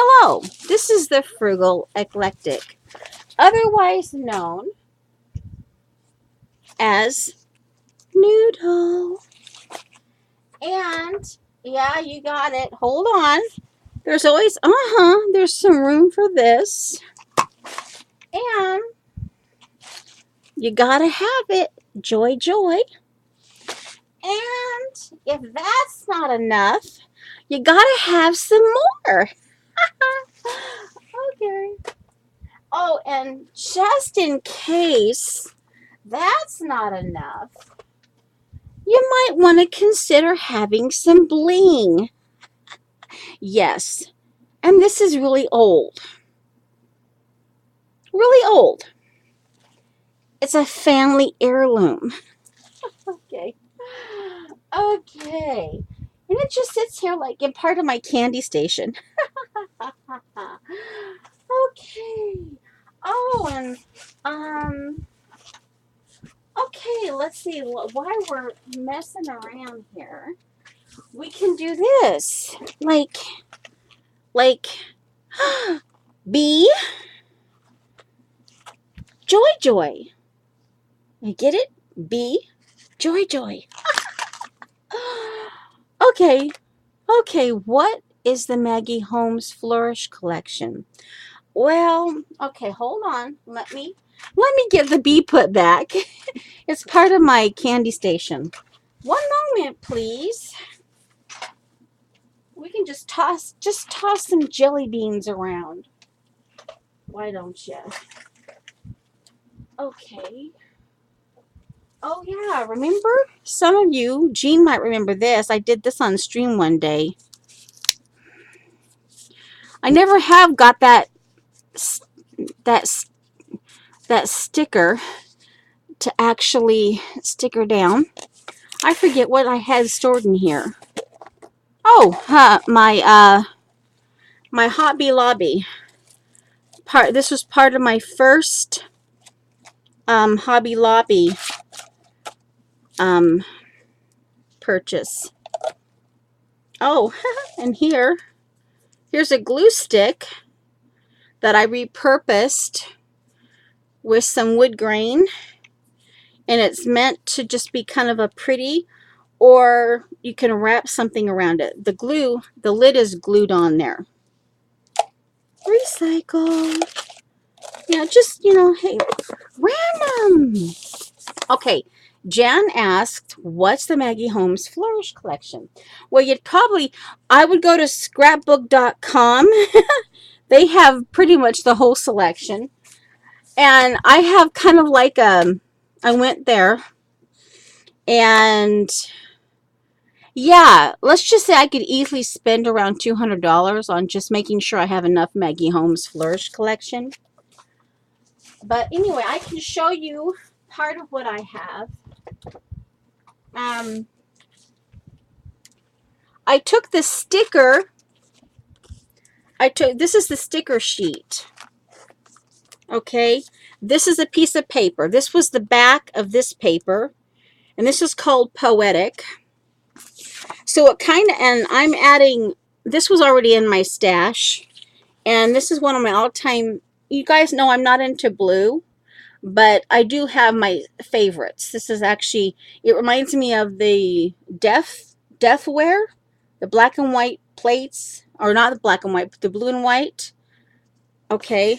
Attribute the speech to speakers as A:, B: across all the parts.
A: Hello, this is the Frugal Eclectic, otherwise known as Noodle. And yeah, you got it. Hold on. There's always, there's some room for this. And you gotta have it. Joy, joy. And if that's not enough, you gotta have some more. Okay. Oh, and just in case that's not enough, you might want to consider having some bling. Yes, and this is really old. Really old. It's a family heirloom. Okay. Okay. And it just sits here like in part of my candy station. Okay. Oh, and okay, let's see. While we're messing around here, we can do this. Like, B, joy, joy. You get it? B, joy, joy. Okay, okay. What is the Maggie Holmes Flourish collection? Well, okay. Hold on. Let me get the B put back. It's part of my candy station. One moment, please. We can just toss some jelly beans around. Why don't you? Okay. Oh yeah, remember? Some of you, Jean might remember this. I did this on stream one day. I never have got that that sticker to actually sticker down. I forget what I had stored in here. Oh, my Hobby Lobby part. This was part of my first Hobby Lobby purchase. Oh, and here's a glue stick that I repurposed with some wood grain, and it's meant to just be kind of a pretty, or you can wrap something around it. The lid is glued on there. Recycle. Yeah, just, hey, random. Okay, Jan asked, what's the Maggie Holmes Flourish collection? Well, I would go to scrapbook.com. They have pretty much the whole selection. And I have kind of like I went there, and yeah, let's just say I could easily spend around $200 on just making sure I have enough Maggie Holmes Flourish collection. But anyway, I can show you part of what I have. I took the sticker. This is the sticker sheet. Okay, this is a piece of paper. This was the back of this paper, and this is called Poetic. So and I'm adding, this was already in my stash, and this is one of my all-time, you guys know I'm not into blue, but I do have my favorites. This is actually, it reminds me of the Deathware, the black and white plates, or not the black and white, but the blue and white. Okay,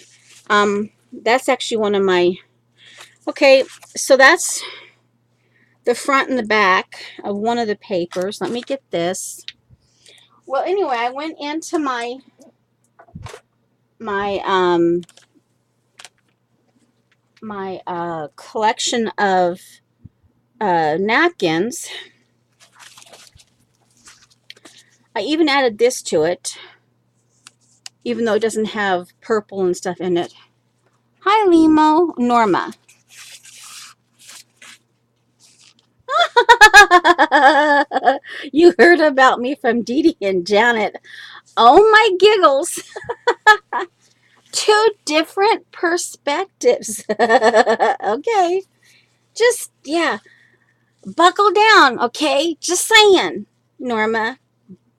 A: that's actually one of my, okay, so that's the front and the back of one of the papers. Let me get this. Well, anyway, I went into my collection of napkins. I even added this to it, even though it doesn't have purple and stuff in it. Hi, Limo. Norma. You heard about me from Dee Dee and Janet. Oh my giggles. Two different perspectives. Okay. Just, yeah. Buckle down, okay? Just saying. Norma,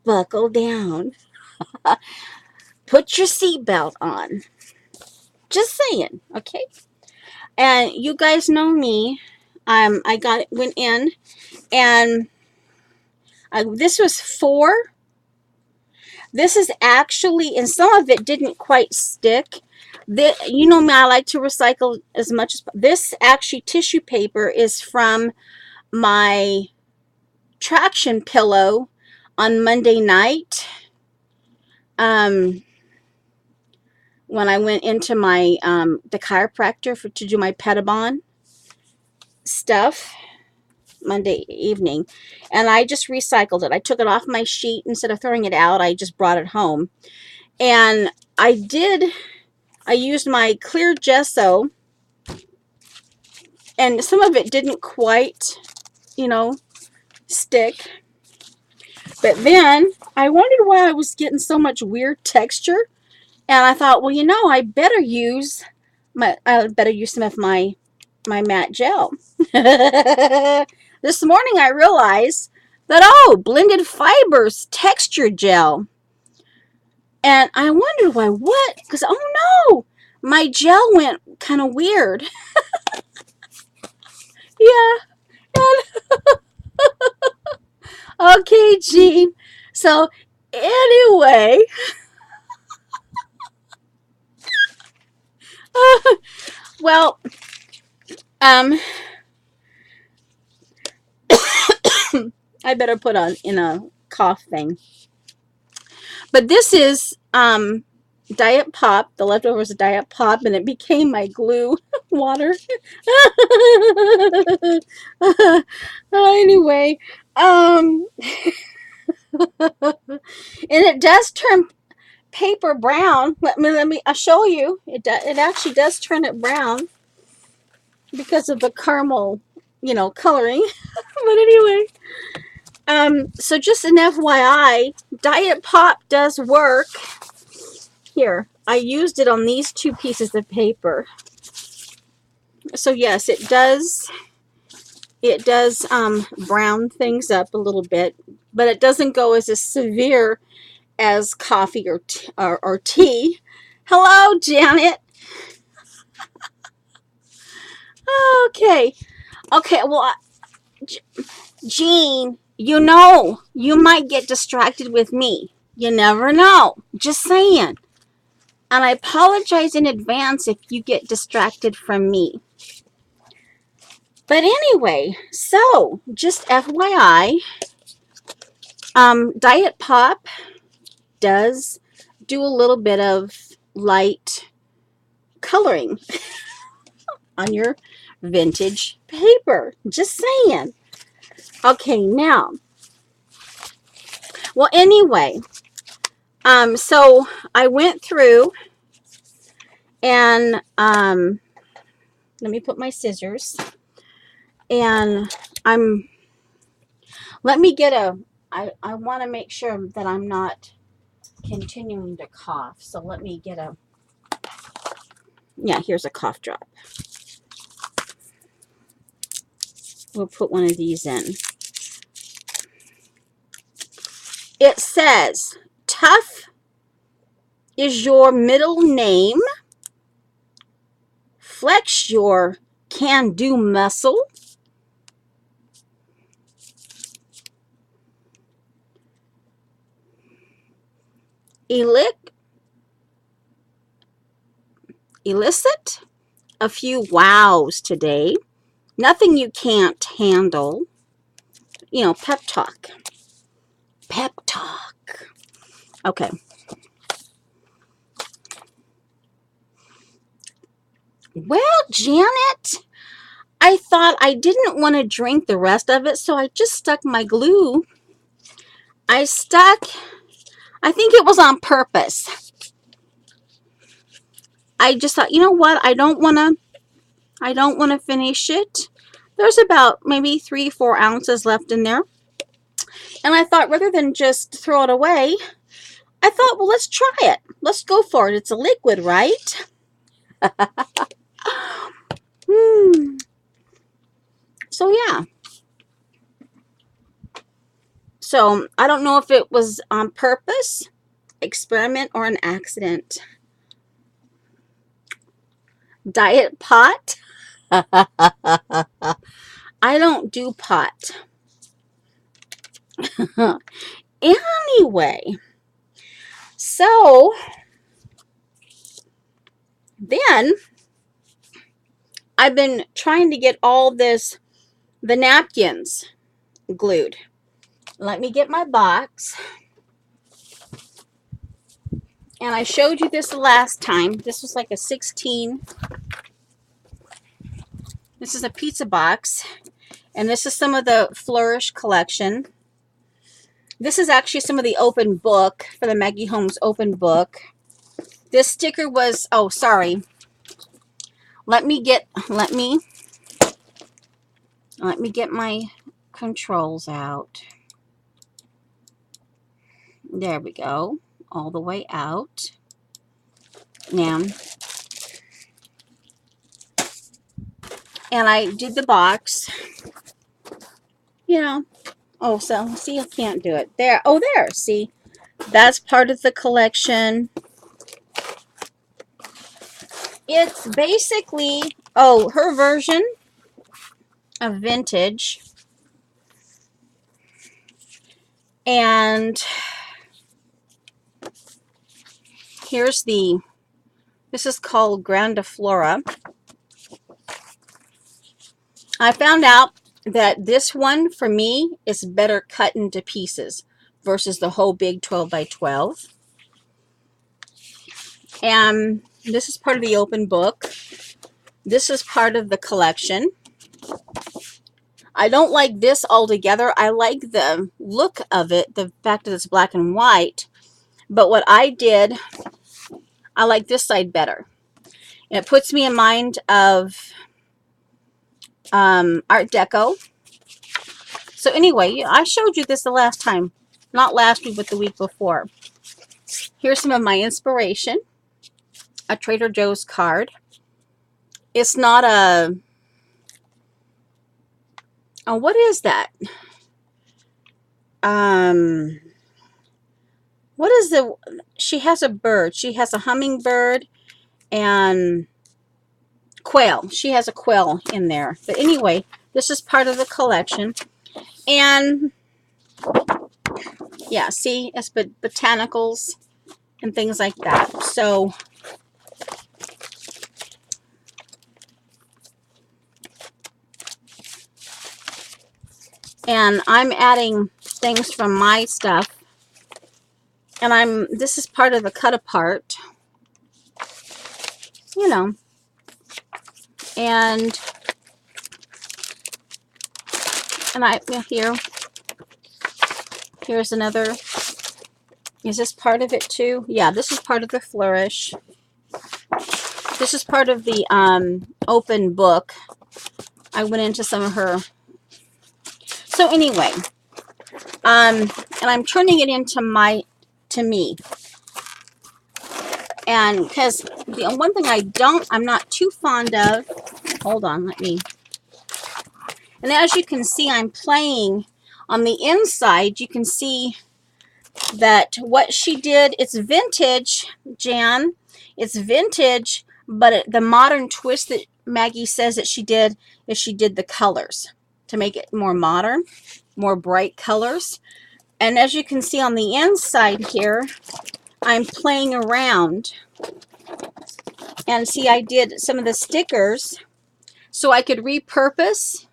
A: buckle down. put your seatbelt on. Just saying, okay? And you guys know me. Went in, and this was 4. This is actually, and some of it didn't quite stick. You know me, I like to recycle as much as. This actually tissue paper is from my traction pillow on Monday night. When I went into my the chiropractor to do my Pedabon stuff Monday evening, and I just recycled it. I took it off my sheet. Instead of throwing it out, I just brought it home. And I used my clear gesso, and some of it didn't quite, stick. But then I wondered why I was getting so much weird texture. And I thought, well, I better use some of my matte gel. This morning I realized that, blended fibers texture gel. And I wondered why, what? Because, no, my gel went kind of weird. Yeah. Okay, Jean. So, anyway. Well, I better put on in a cough thing. But this is Diet Pop. The leftovers of Diet Pop, and it became my glue water. Anyway, and it does turn paper brown. I'll show you. It actually does turn it brown because of the caramel, coloring. But anyway, so just an FYI, Diet Pop does work. Here, I used it on these 2 pieces of paper. So yes, it does. It does brown things up a little bit, but it doesn't go as severe as coffee or tea. Hello, Janet. Okay. Well, Jean, you might get distracted with me. You never know. Just saying. And I apologize in advance if you get distracted from me. But anyway, so just FYI, Diet Pop does do a little bit of light coloring on your vintage paper. Just saying. Okay, now. Well, anyway, so I went through and let me put my scissors, and let me get I want to make sure that I'm not continuing to cough. So let me get here's a cough drop. We'll put one of these in. It says, tough is your middle name. Flex your can-do muscle. Elicit a few wows today. Nothing you can't handle. Pep talk. Pep talk. Okay. Well, Janet, I thought I didn't want to drink the rest of it, so I just stuck my glue. I think it was on purpose. I just thought, you know what? I don't want to finish it. There's about maybe 3-4 ounces left in there. And I thought, rather than just throw it away, I thought, well, let's try it. Let's go for it. It's a liquid, right? So, yeah. So, I don't know if it was on purpose experiment or an accident? Diet pot? I don't do pot. Anyway, so then I've been trying to get all the napkins glued. Let me get my box. And I showed you this the last time. This was like a 16. This is a pizza box. And this is some of the Flourish collection. This is actually some of the open book for the Maggie Holmes open book. This sticker was, oh, sorry. Let me get my controls out. There we go. All the way out. Now, and I did the box. You know, oh, so see, I can't do it. There, oh, there, see, that's part of the collection. It's basically, oh, her version of vintage. And here's this is called Grandiflora. I found out that this one, for me, is better cut into pieces versus the whole big 12 by 12. And this is part of the open book. This is part of the collection. I don't like this altogether. I like the look of it, the fact that it's black and white. But what I did, I like this side better. It puts me in mind of Art Deco. So anyway, I showed you this the last time. Not last week, but the week before. Here's some of my inspiration. A Trader Joe's card. It's not a... Oh, what is that? What is the... She has a bird. She has a hummingbird and quail. She has a quail in there. But anyway, this is part of the collection. And yeah, see, it's botanicals and things like that. So and I'm adding things from my stuff. And this is part of the cut apart. You know. And here's another. Is this part of it too? Yeah, this is part of the Flourish. This is part of the open book. I went into some of her. So anyway, and I'm turning it into me. And because the one thing I'm not too fond of, hold on, and as you can see, I'm playing on the inside. You can see that what she did, it's vintage, Jan. It's vintage, but the modern twist that Maggie says that she did is she did the colors to make it more modern, more bright colors. And as you can see on the inside here, I'm playing around. And see, I did some of the stickers so I could repurpose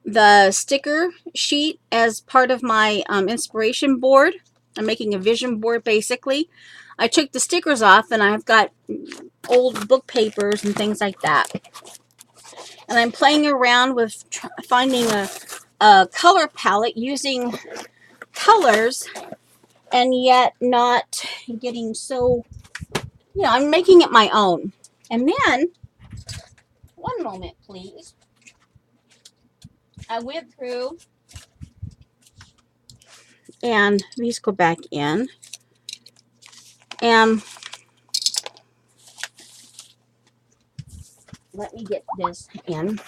A: the sticker sheet as part of my inspiration board. I'm making a vision board basically. I took the stickers off and I've got old book papers and things like that. And I'm playing around with finding a color palette using colors and yet not getting so, I'm making it my own. And then, one moment please. I went through and these go back in. And let me get this in.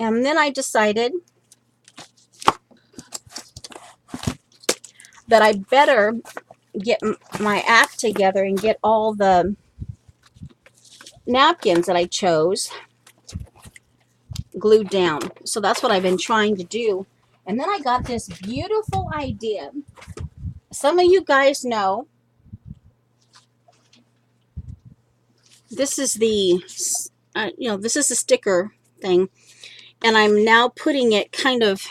A: And then I decided that I better get my act together and get all the napkins that I chose glued down. So that's what I've been trying to do. And then I got this beautiful idea. Some of you guys know this is the, this is the sticker thing. And I'm now putting it kind of,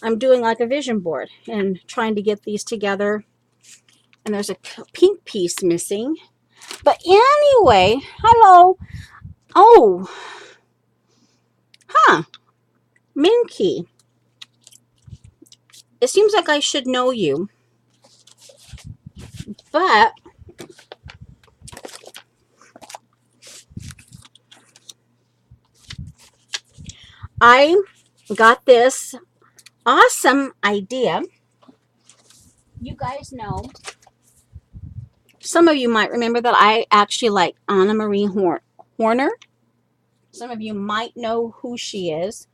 A: I'm doing like a vision board and trying to get these together. And there's a pink piece missing. But anyway, hello. Oh, huh. Minky. It seems like I should know you. But I got this awesome idea. You guys know, some of you might remember that I actually like Anna Marie Horner. Some of you might know who she is,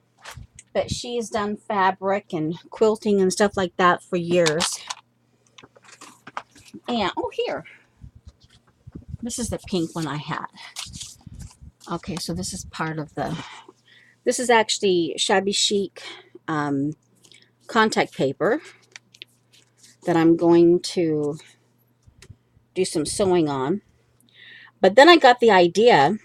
A: but she's done fabric and quilting and stuff like that for years. And, oh, here. This is the pink one I had. Okay, so this is part of the, this is actually shabby chic contact paper that I'm going to do some sewing on. But then I got the idea,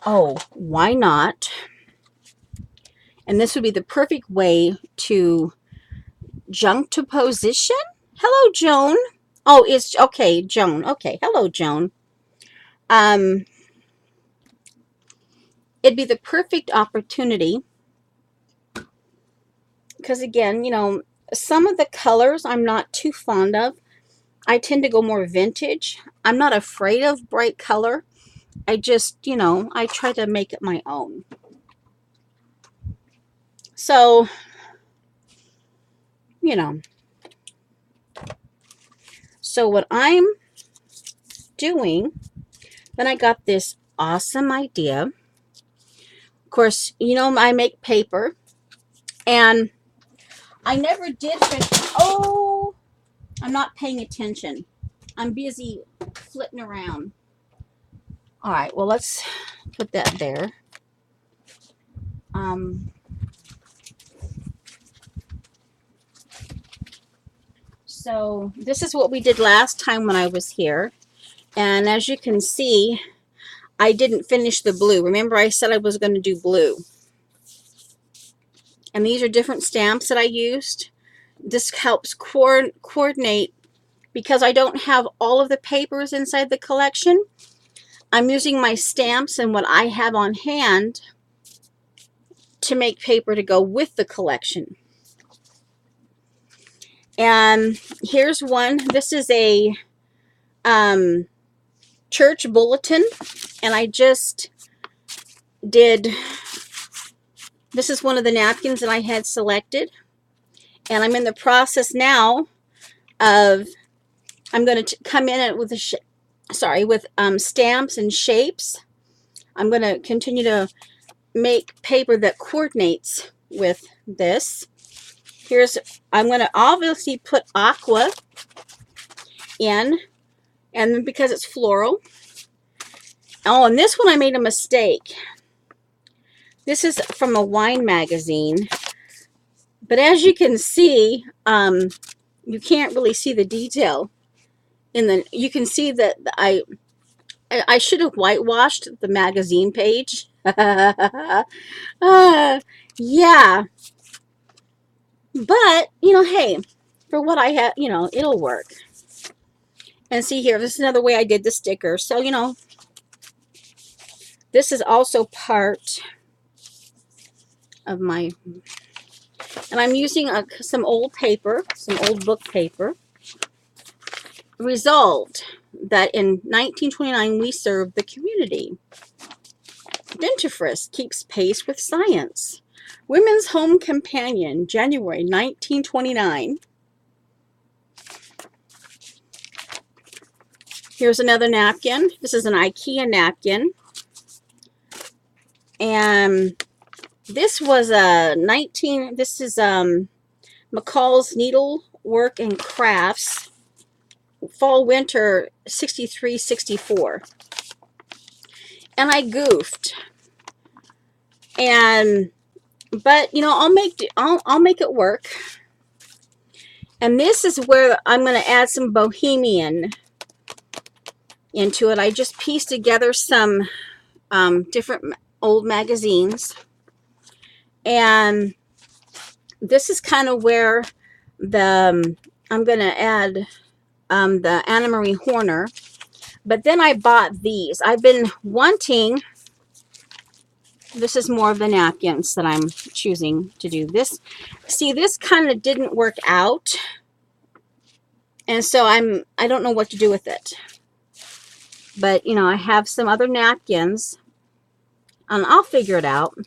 A: oh, why not? And this would be the perfect way to juxtaposition. Hello, Joan. Oh, it's okay, Joan. Okay, hello, Joan. It'd be the perfect opportunity because, again, some of the colors I'm not too fond of. I tend to go more vintage. I'm not afraid of bright color. I just, I try to make it my own. So, so what I'm doing, then I got this awesome idea. Of course, I make paper, and I never did finish. Oh, I'm not paying attention. I'm busy flitting around. All right, well, let's put that there. So this is what we did last time when I was here. And as you can see, I didn't finish the blue. Remember, I said I was going to do blue. And these are different stamps that I used. This helps coordinate because I don't have all of the papers inside the collection. I'm using my stamps and what I have on hand to make paper to go with the collection. And here's one. This is a church bulletin, and I just did, this is one of the napkins that I had selected, and I'm in the process now of, I'm going to come in with with stamps and shapes. I'm going to continue to make paper that coordinates with this. I'm going to obviously put aqua in, and because it's floral. Oh, and this one I made a mistake. This is from a wine magazine, but as you can see, you can't really see the detail. You can see that I should have whitewashed the magazine page. Yeah. But, hey, for what I have, it'll work. And see here, this is another way I did the sticker. So, this is also part of my, and I'm using some old paper, some old book paper. Resolved that in 1929 we served the community. Dentifrice keeps pace with science. Women's Home Companion, January 1929. Here's another napkin. This is an IKEA napkin. And this was a this is McCall's Needlework and Crafts Fall Winter 63-64. And I goofed. But you know, I'll make it work. And this is where I'm going to add some bohemian into it. I just pieced together some different old magazines. And this is kind of where I'm going to add the Anna Marie Horner. But then I bought these. I've been wanting, this is more of the napkins that I'm choosing to do. This, see, this kind of didn't work out. And so I don't know what to do with it. But, you know, I have some other napkins. And I'll figure it out.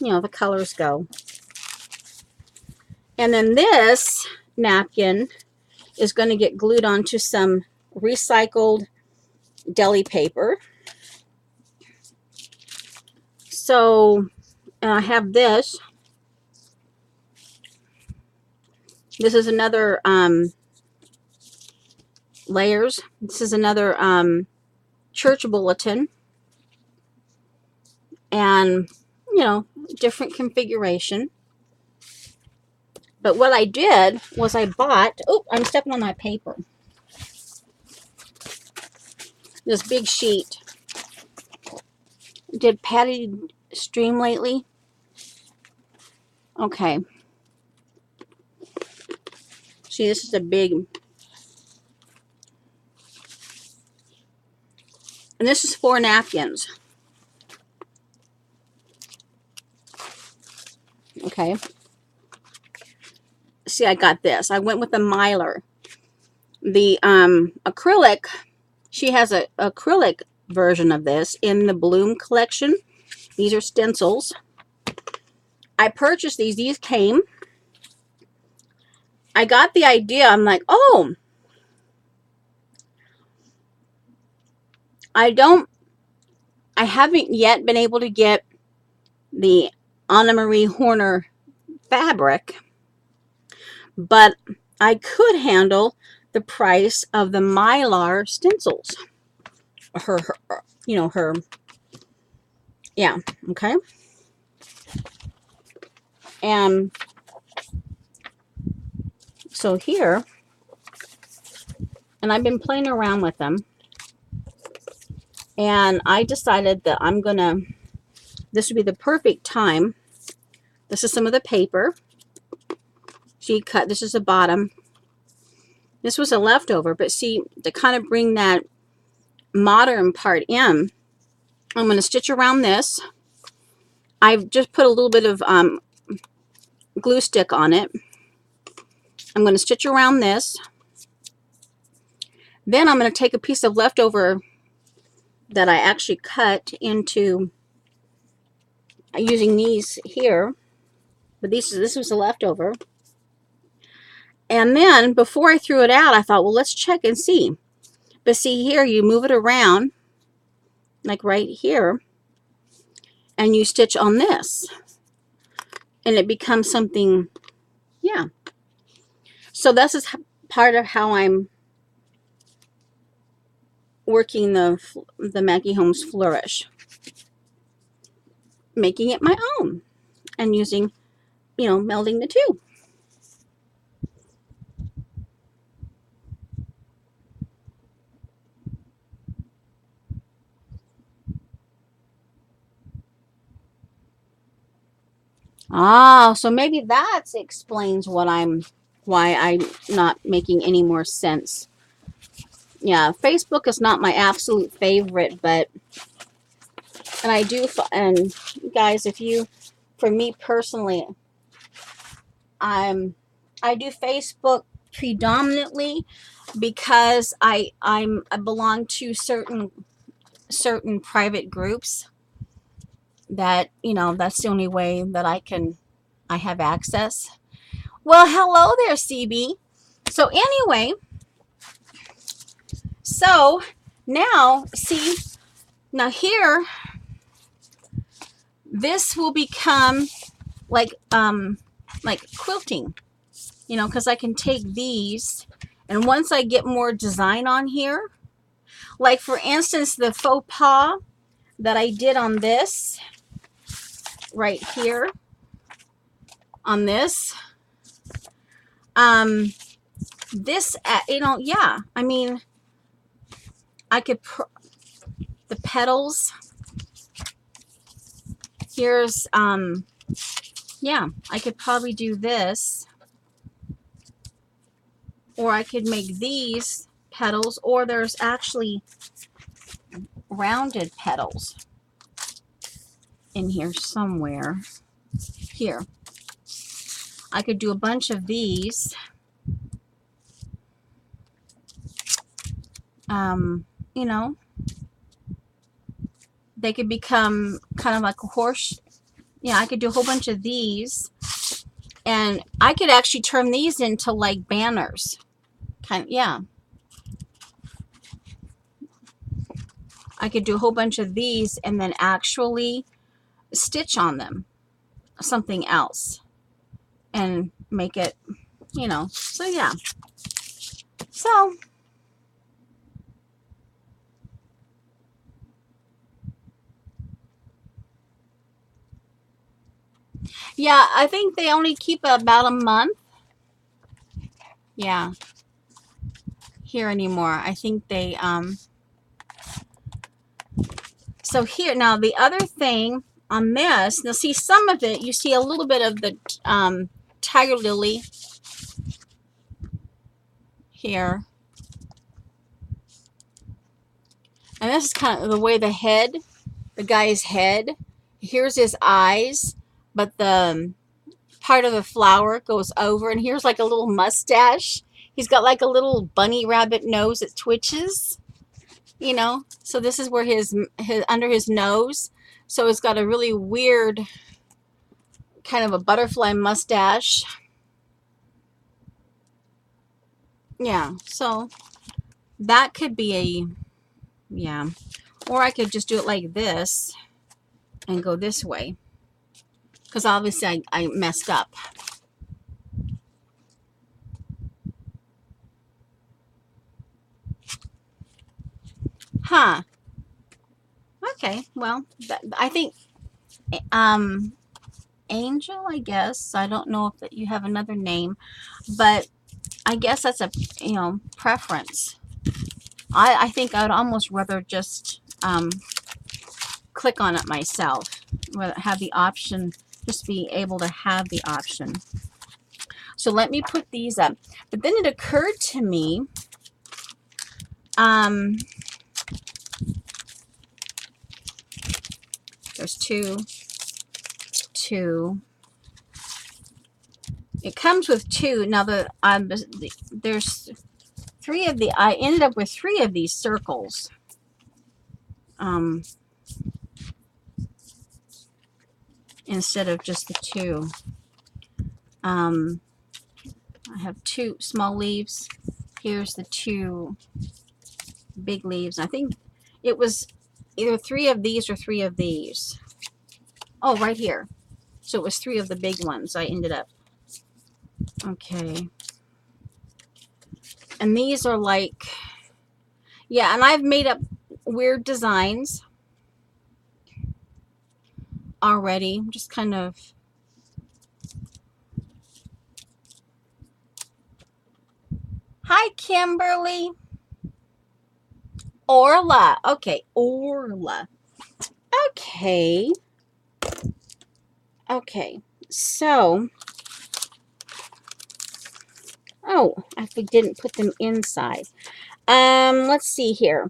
A: You know, the colors go. And then this napkin is going to get glued onto some recycled deli paper. So, and I have this. This is another layers. This is another church bulletin. And, you know, different configuration. But what I did was I bought, oh, I'm stepping on my paper. This big sheet. Did Patty stream lately? Okay. See, this is a big, and this is 4 napkins. Okay. See, I got this. I went with the Mylar. The acrylic, she has an acrylic version of this in the Bloom collection. These are stencils. I purchased these. These came. I got the idea. I'm like, oh, I haven't yet been able to get the Anna Marie Horner fabric, but I could handle the price of the Mylar stencils. Her you know, her, yeah, okay. And so here, and I've been playing around with them, and I decided that this would be the perfect time. This is some of the paper. She cut, this is the bottom. This was a leftover, but see, to kind of bring that modern part in, I'm going to stitch around this. I've just put a little bit of glue stick on it. I'm going to stitch around this. Then I'm going to take a piece of leftover that I actually cut into, using these here, but this was a leftover. And then before I threw it out, I thought, well, let's check and see. But see here, you move it around, like right here, and you stitch on this. And it becomes something, yeah. So this is part of how I'm working the Maggie Holmes Flourish. Making it my own. And using, you know, melding the two. Ah, so maybe that explains why I'm not making any more sense. Yeah, Facebook is not my absolute favorite, but, and I do, and guys, for me personally, I do Facebook predominantly because I belong to certain private groups that, you know, that's the only way that I have access. Well, hello there, CB. So anyway, so now, see, now here, this will become like quilting, you know, because I can take these, and once I get more design on here, like for instance, the faux pas that I did on this right here, on this, this, you know, yeah, I mean, I could, the petals, here's, yeah, I could probably do this, or I could make these petals, or there's actually rounded petals in here somewhere. Here, I could do a bunch of these. You know, they could become kind of like a horse. Yeah, I could do a whole bunch of these, and I could actually turn these into like banners. Kind of, yeah. I could do a whole bunch of these and then actually stitch on them something else and make it, you know. So yeah. So yeah, I think they only keep about a month. Yeah. Here anymore. I think they so here now the other thing on this, now see some of it, you see a little bit of the tiger lily here. And this is kind of the way the head, the guy's head, here's his eyes, but the part of the flower goes over, and here's like a little mustache. He's got like a little bunny rabbit nose that twitches, you know. So this is where his under his nose. So it's got a really weird kind of a butterfly mustache. Yeah, so that could be a, yeah. Or I could just do it like this and go this way, because obviously I messed up. Huh. Okay, well, I think Angel, I guess. I don't know if that you have another name, but I guess that's a, you know, preference. I think I would almost rather just click on it myself, rather have the option, just be able to have the option. So let me put these up. But then it occurred to me, there's two. It comes with two. Now there's three of the, I ended up with three of these circles. Instead of just the two. I have two small leaves. Here's the two big leaves. I think it was either three of these or three of these. Oh, right here. So it was three of the big ones I ended up. Okay. And these are like, yeah, and I've made up weird designs already. Just kind of, hi, Kimberly. Orla. Okay, Orla. Okay. Okay, so, oh, I didn't put them inside. Let's see here.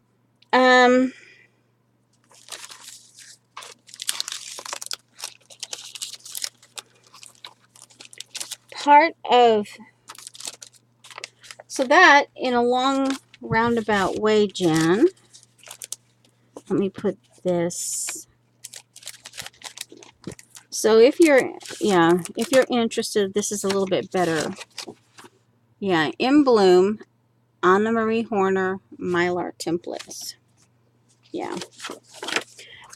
A: Part of, so that in a long roundabout way, Jen, let me put this. So if you're, yeah, if you're interested, this is a little bit better. Yeah, In Bloom, Anna Marie Horner Mylar templates. Yeah.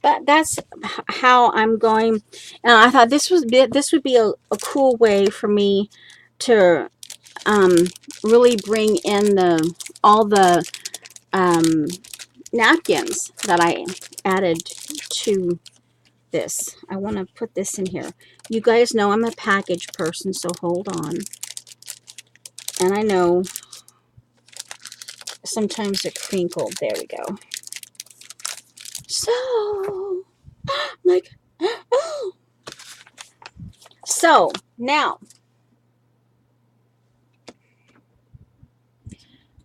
A: that's how I'm going. And I thought this would be a cool way for me to really bring in all the napkins that I added to this. I want to put this in here. You guys know I'm a package person, so hold on. And I know sometimes it crinkled. There we go. So, like, oh. So now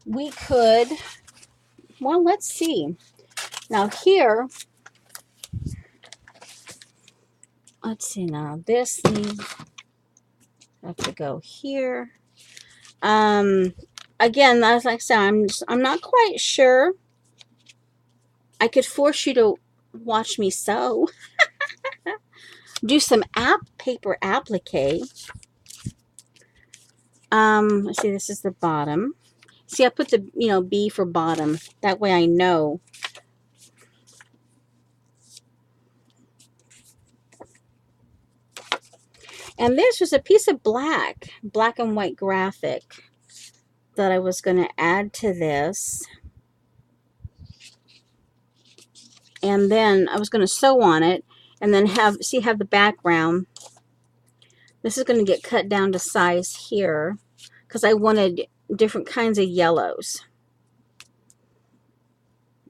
A: we could, well, let's see. Now here, let's see now. This needs to go here. Again, as like I said, I'm not quite sure. I could force you to watch me sew. Do some paper applique. Let's see, this is the bottom. See, I put the, B for bottom. That way I know. And this was a piece of black and white graphic that I was going to add to this. And then I was going to sew on it and then have the background. This is going to get cut down to size here because I wanted different kinds of yellows.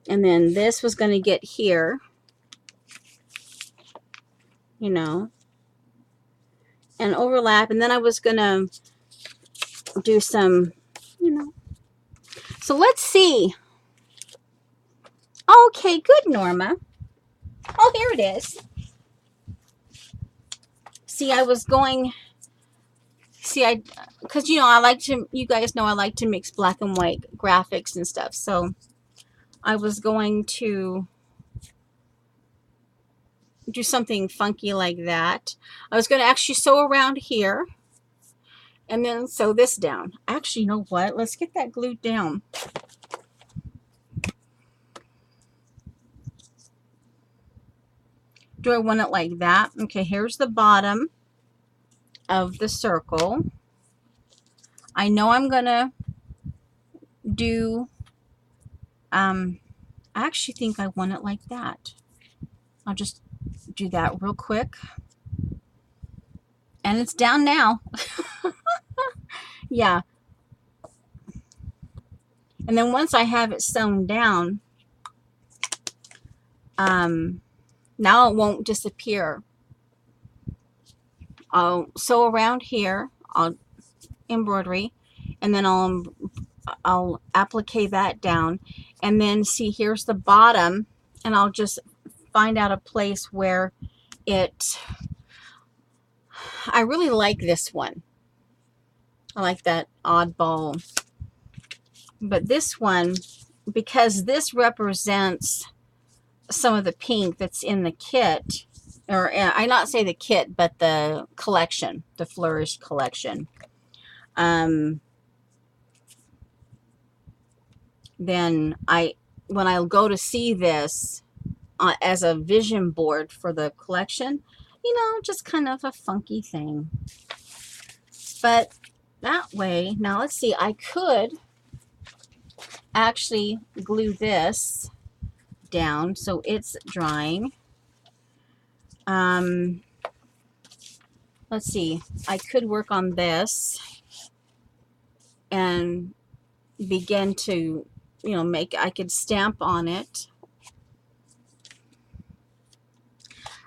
A: And then this was going to get here, and overlap. And then I was going to do some, So let's see. Okay, good, Norma. Oh, here it is. See, I was going, because, I like to, you guys know I like to mix black and white graphics and stuff. So I was going to do something funky like that. I was going to actually sew around here and then sew this down. Actually, you know what? Let's get that glued down. Do I want it like that? Okay, here's the bottom of the circle. I know I'm going to do, I actually think I want it like that. I'll just do that real quick. And it's down now. Yeah. And then once I have it sewn down, now it won't disappear. I'll sew around here, I'll embroidery, and then I'll applique that down. And then see, here's the bottom, and I'll just find out a place where I really like this one. I like that oddball. But this one, because this represents some of the pink that's in the kit, or I not say the kit, but the collection, the Flourish collection. Then when I go to see this as a vision board for the collection, just kind of a funky thing. But that way, now let's see, I could actually glue this down so it's drying. Let's see, I could work on this and begin to, I could stamp on it.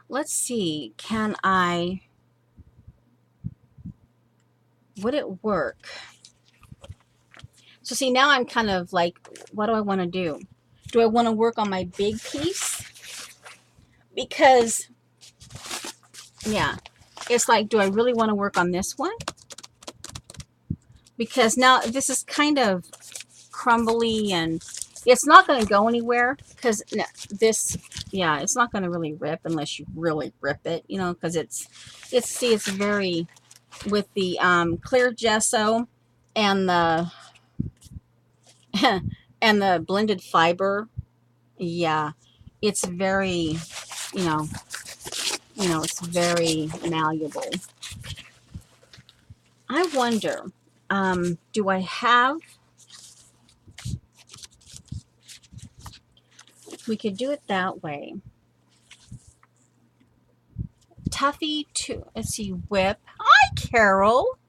A: Let's see, would it work? So see, now I'm kind of like, what do I want to do? Do I want to work on my big piece? Because, yeah, it's like, do I really want to work on this one? Because now this is kind of crumbly and it's not going to go anywhere because it's not going to really rip unless you really rip it, because it's very, with the clear gesso and the and the blended fiber, yeah, it's very it's very malleable. I wonder, do I have, we could do it that way. Tuffy to, let's see, whip. Hi, Carol.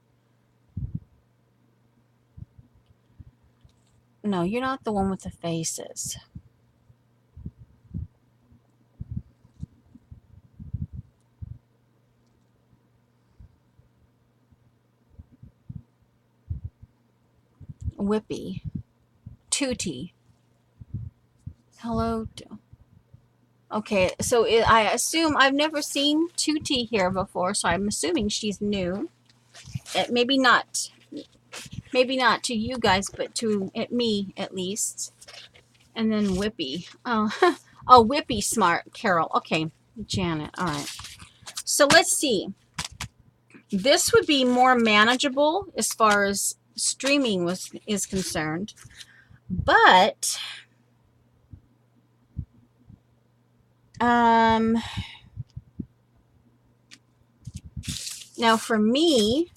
A: No, you're not the one with the faces. Whippy. Tootie. Hello. Okay, so I assume I've never seen Tootie here before, so I'm assuming she's new. Maybe not to you guys, but to me at least. And then Whippy. Oh, oh, Whippy smart, Carol. Okay, Janet. All right. So let's see. This would be more manageable as far as streaming is concerned, but now for me,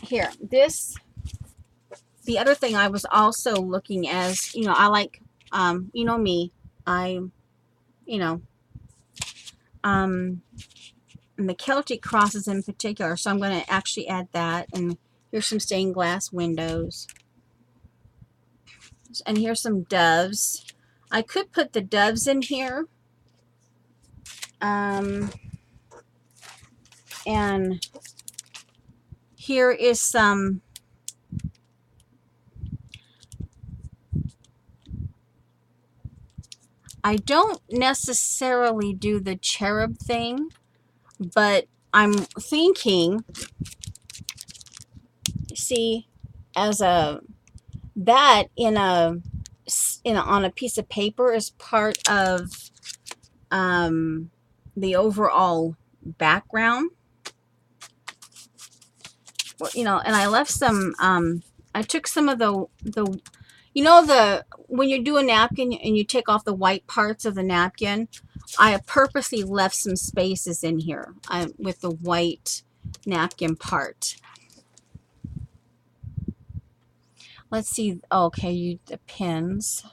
A: here, the other thing I was also looking as, I like, you know me, I, the Celtic crosses in particular, so I'm going to actually add that. And here's some stained glass windows. And here's some doves. I could put the doves in here. And here is some, I don't necessarily do the cherub thing, but I'm thinking, see, as that on a piece of paper is part of the overall background. Well, and I left some, I took some of the when you do a napkin and you take off the white parts of the napkin, I purposely left some spaces in here with the white napkin part. Let's see. Okay, the pins.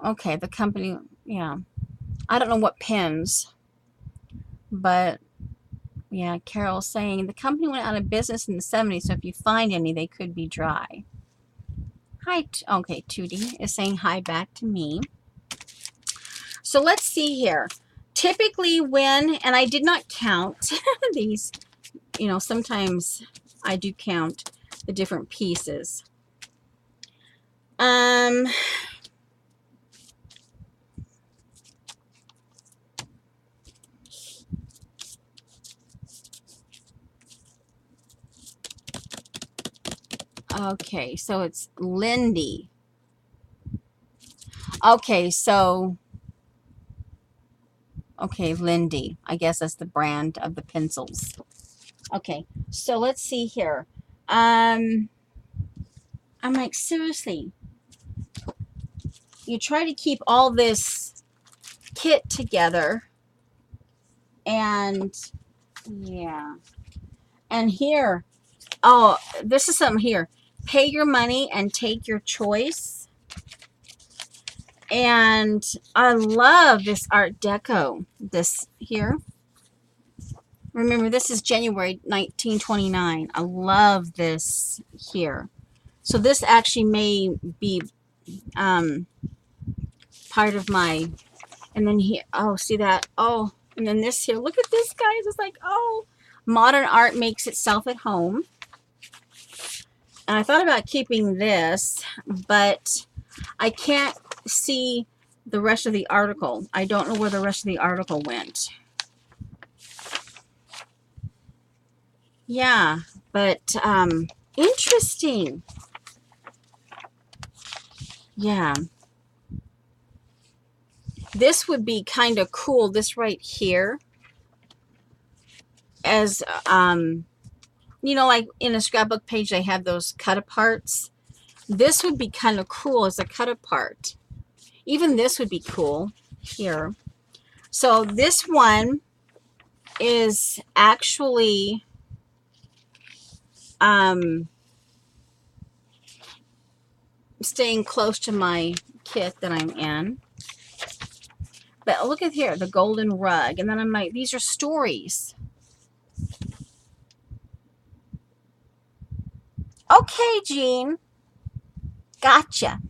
A: Okay, the company, yeah. I don't know what pins, but yeah, Carol's saying the company went out of business in the 70s, so if you find any, they could be dry. Hi, okay, Tootie is saying hi back to me. So let's see here. Typically when, and I did not count these, sometimes I do count the different pieces. Okay, so it's Lindy. Okay, so, okay, Lindy. I guess that's the brand of the pencils. Okay, so let's see here. I'm like, seriously, you try to keep all this kit together, and yeah, and here, oh, this is something here. Pay your money and take your choice. And I love this Art Deco, this here. Remember, this is January 1929. I love this here. So this actually may be part of my, and then here, oh, see that? Oh, and then this here. Look at this, guys. It's like, oh, modern art makes itself at home. And I thought about keeping this, but I can't see the rest of the article. I don't know where the rest of the article went. Yeah, but interesting. Yeah. This would be kind of cool, this right here. as, you know, like in a scrapbook page, they have those cut aparts. This would be kind of cool as a cut apart. Even this would be cool here. So this one is actually staying close to my kit that I'm in. But look at here, the golden rug. And then I'm like, these are stories. Okay, Jean. Gotcha.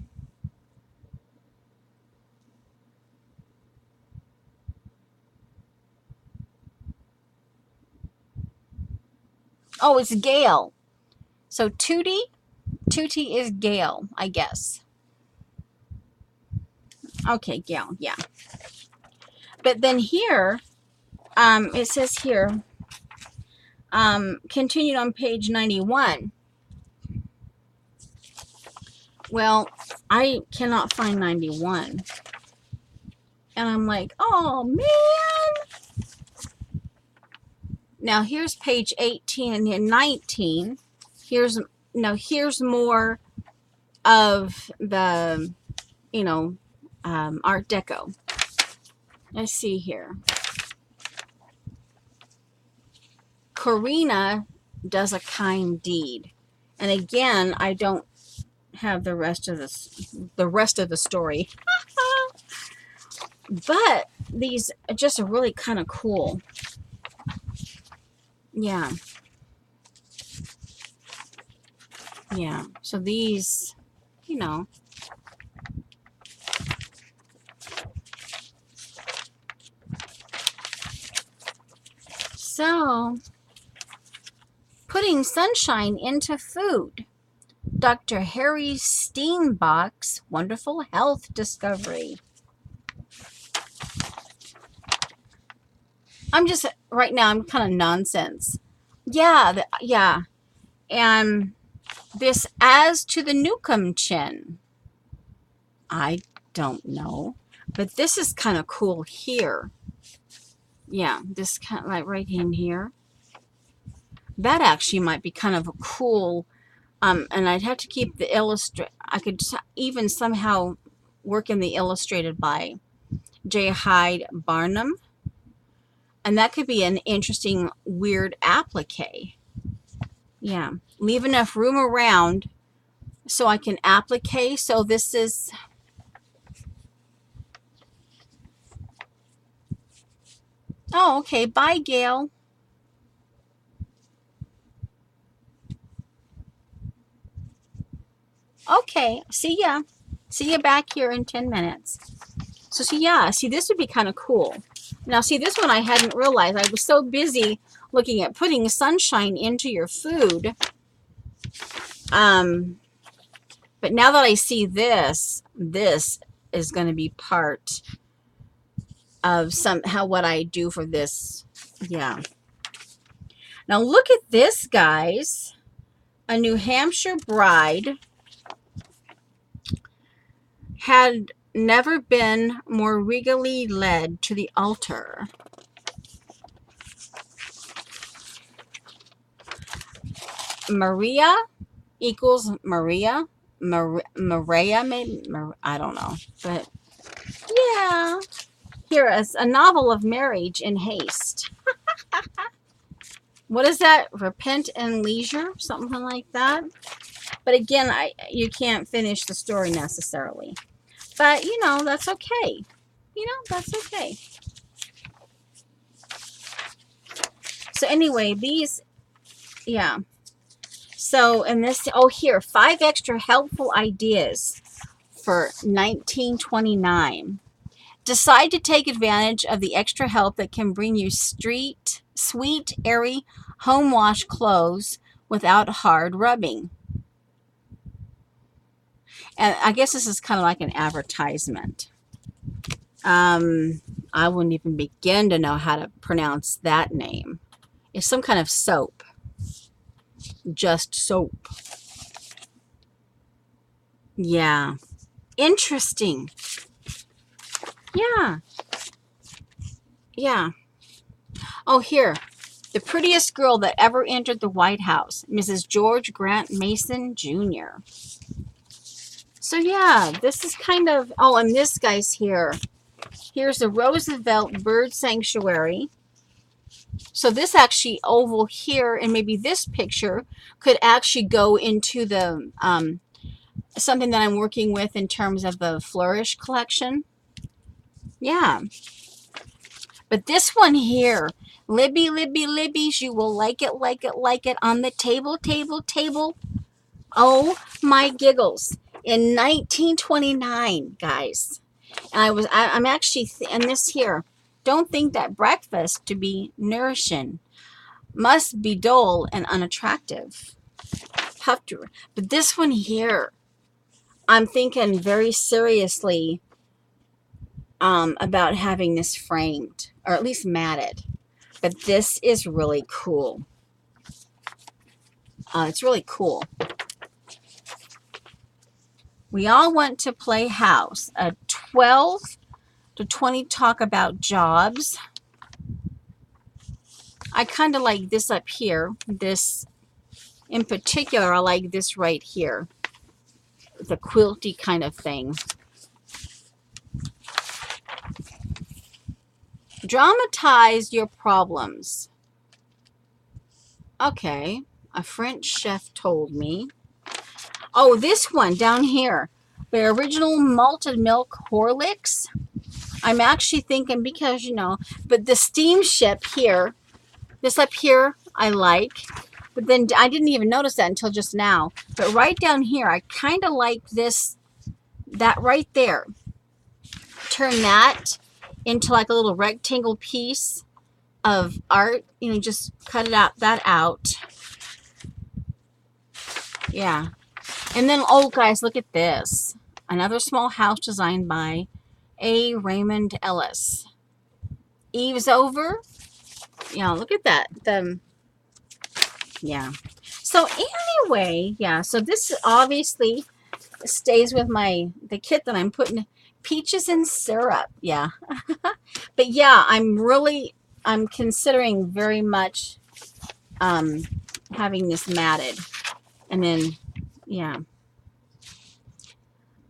A: Oh, it's Gail. So Tootie is Gail, I guess. Okay, Gail, yeah. But then here, it says here, continued on page 91. Well, I cannot find 91. And I'm like, oh, man. Now, here's page 18 and 19. Here's more of the, you know, Art Deco. Let's see here. Karina does a kind deed. And again, I don't have the rest of the story. But these just are really kind of cool. Yeah. Yeah. So these, you know. So, putting sunshine into food. Dr. Harry Steenbach's wonderful health discovery. I'm just, right now, I'm kind of nonsense. Yeah, yeah. And this as to the Newcomb chin. I don't know. But this is kind of cool here. Yeah, this kind of like right in here. That actually might be kind of a cool, and I'd have to keep the illustrate. I could even somehow work in the illustrated by J. Hyde Barnum. And that could be an interesting, weird applique. Yeah. Leave enough room around so I can applique. So this is... Oh, okay. Bye, Gail. Okay. See ya. See you back here in 10 minutes. So, see, this would be kind of cool. Now, see, this one I hadn't realized. I was so busy looking at putting sunshine into your food. But now that I see this is going to be part of somehow what I do for this. Yeah. Now, look at this, guys. A New Hampshire bride had never been more regally led to the altar. Maria equals Maria. Maria, maybe? I don't know. But, yeah. Here is a novel of marriage in haste. What is that? Repent and leisure? Something like that. But again, you can't finish the story necessarily. But, you know, that's okay. You know, that's okay. So anyway, these, yeah. So, and this, oh, here, 5 extra helpful ideas for 1929. Decide to take advantage of the extra help that can bring you sweet, airy, home wash clothes without hard rubbing. And I guess this is kind of like an advertisement. I wouldn't even begin to know how to pronounce that name. It's some kind of soap. Just soap. Yeah. Interesting. Yeah. Yeah. Oh, here. The prettiest girl that ever entered the White House, Mrs. George Grant Mason Jr. So yeah, this is kind of, oh, and this guy's here. Here's the Roosevelt Bird Sanctuary. So this actually oval here and maybe this picture could actually go into the something that I'm working with in terms of the Flourish collection. Yeah. But this one here, Libby, Libby, Libby's, you will like it, like it, like it on the table, table, table. Oh my giggles. In 1929, guys. And I'm actually, and this here, don't think that breakfast to be nourishing must be dull and unattractive. Puffed, but this one here, I'm thinking very seriously about having this framed, or at least matted. But this is really cool. It's really cool. We all want to play house. 12 to 20 talk about jobs. I kind of like this up here. This in particular, I like this right here. The quilty kind of thing. Dramatize your problems. Okay, a French chef told me. Oh, this one down here. The original malted milk Horlicks. I'm actually thinking because, you know, but the steamship here, this up here, I like. But then I didn't even notice that until just now. But right down here, I kind of like this, that right there. Turn that into like a little rectangle piece of art. You know, just cut it out, that out. Yeah. And then, oh, guys, look at this. Another small house designed by A. Raymond Ellis. Eaves over. Yeah, look at that. Yeah. So anyway, yeah. So this obviously stays with the kit that I'm putting. Peaches and syrup. Yeah. But yeah, I'm considering very much having this matted. And then, yeah.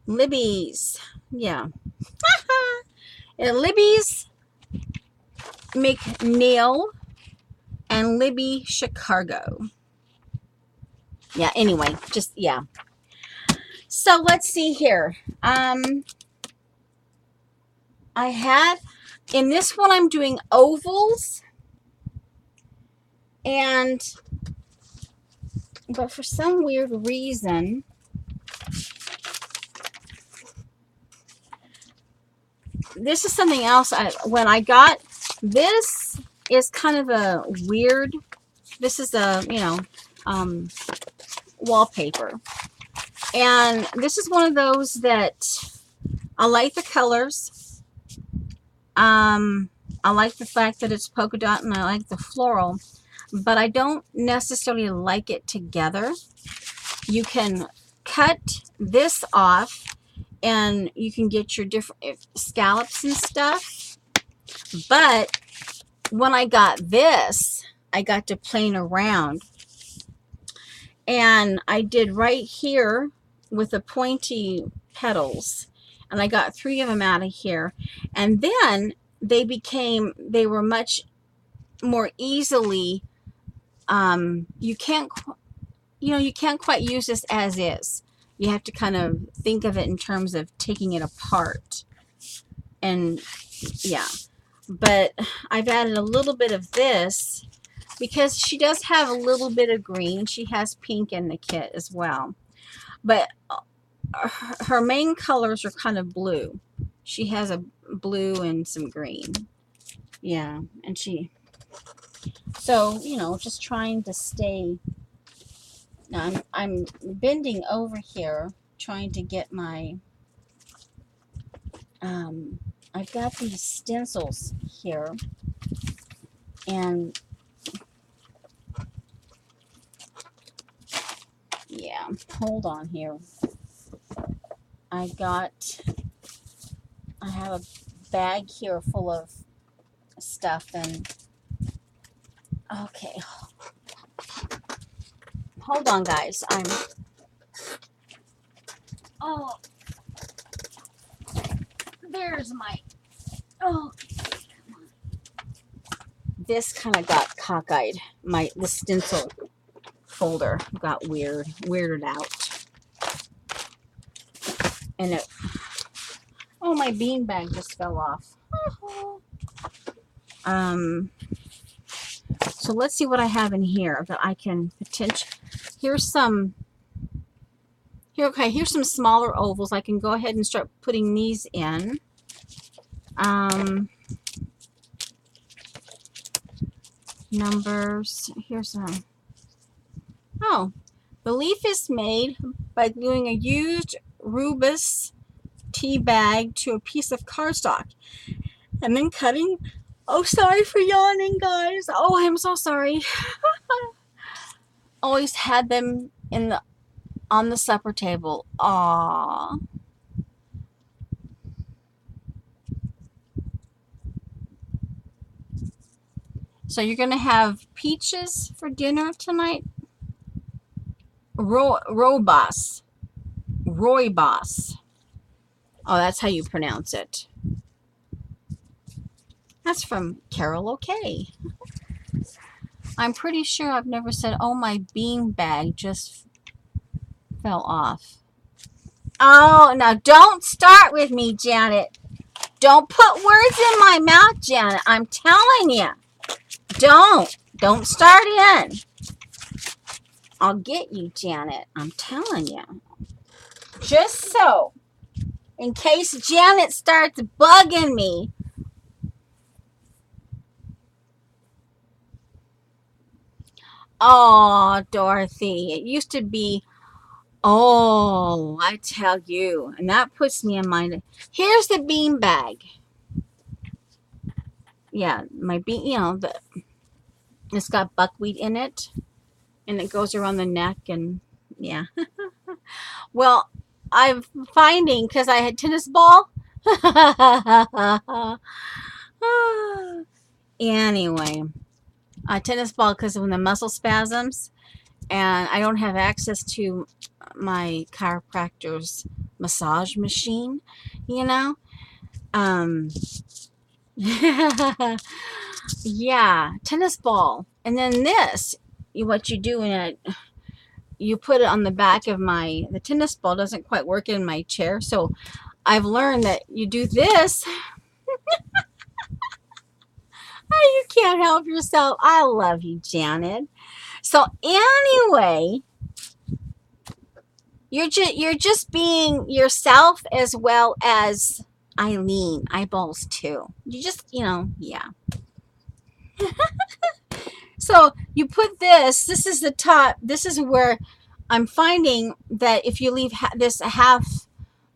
A: Libby's. Yeah. And Libby's McNeil and Libby Chicago. Yeah, anyway, just, yeah. So let's see here. I had, in this one, I'm doing ovals. But for some weird reason, this is something else. When I got, this is kind of a weird, this is a, you know, wallpaper. And this is one of those that I like the colors. I like the fact that it's polka dot and I like the floral, but I don't necessarily like it together. You can cut this off and you can get your different scallops and stuff. But when I got this, I got to playing around. And I did right here with the pointy petals. And I got 3 of them out of here. And then they were much more easily, you can't quite use this as is. You have to kind of think of it in terms of taking it apart. And yeah, but I've added a little bit of this because she does have a little bit of green. She has pink in the kit as well. But her main colors are kind of blue. She has a blue and some green. Yeah, and so, you know, just trying to stay. Now I'm bending over here trying to get my, I've got these stencils here, and yeah, hold on here. I have a bag here full of stuff, and Okay. Hold on, guys. Oh, there's my, oh, this kind of got cockeyed. The stencil folder got weirded out. And it, oh, my bean bag just fell off. So let's see what I have in here that I can potentially, here's some smaller ovals. I can go ahead and start putting these in. Numbers, here's some. Oh, the leaf is made by gluing a used rubus tea bag to a piece of cardstock and then cutting. Oh, sorry for yawning, guys. Oh, I'm so sorry. Always had them on the supper table. Aww. So you're gonna have peaches for dinner tonight. Rooibos. Oh, that's how you pronounce it. That's from Carol OK. I'm pretty sure I've never said, oh, my bean bag just fell off. Oh, now don't start with me, Janet. Don't put words in my mouth, Janet. I'm telling you. Don't start in. I'll get you, Janet. I'm telling you. Just so, in case Janet starts bugging me. Oh, Dorothy, it used to be, oh, I tell you, and that puts me in mind. Here's the bean bag. Yeah, my bean, it's got buckwheat in it, and it goes around the neck, and yeah. Well, I'm finding, because I had tennis ball. Anyway, a tennis ball because of the muscle spasms, and I don't have access to my chiropractor's massage machine, Yeah, tennis ball. And then what you do in it, you put it on the back of the tennis ball doesn't quite work in my chair, so I've learned that you do this. You can't help yourself. I love you, Janet. So anyway, you're just being yourself, as well as Eileen, eyeballs too. You just, yeah. So you put this is the top. This is where I'm finding that if you leave this half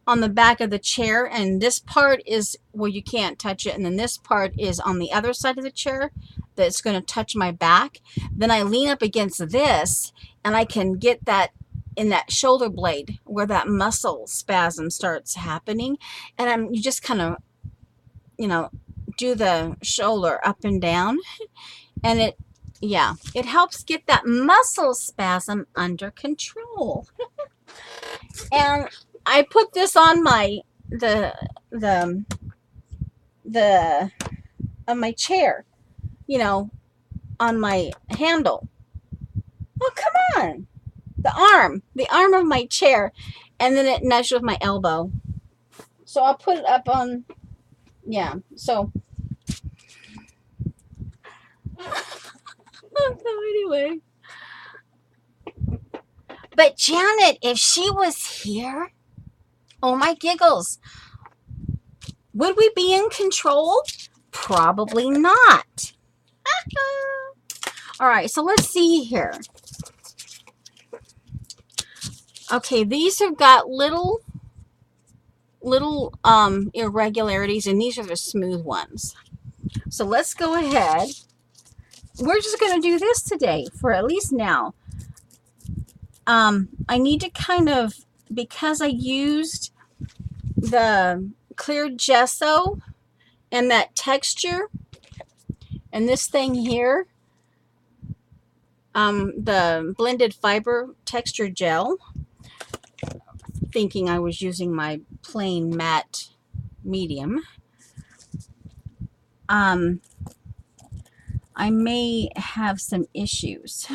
A: on the back of the chair, and this part is where you can't touch it, and then this part is on the other side of the chair that's going to touch my back, then I lean up against this and I can get that in that shoulder blade where that muscle spasm starts happening, and you just kind of do the shoulder up and down, and it helps get that muscle spasm under control. And I put this on my on my chair, on my handle. Oh, come on. The arm of my chair, and then it nudged with my elbow. So I'll put it up on, so anyway. But Janet, if she was here, oh my giggles, would we be in control? Probably not. All right, so let's see here. Okay, these have got little irregularities, and these are the smooth ones. So let's go ahead. We're just going to do this today for at least now. I need to kind of, because I used the clear gesso and that texture and this thing here, the blended fiber texture gel, thinking I was using my plain matte medium. I may have some issues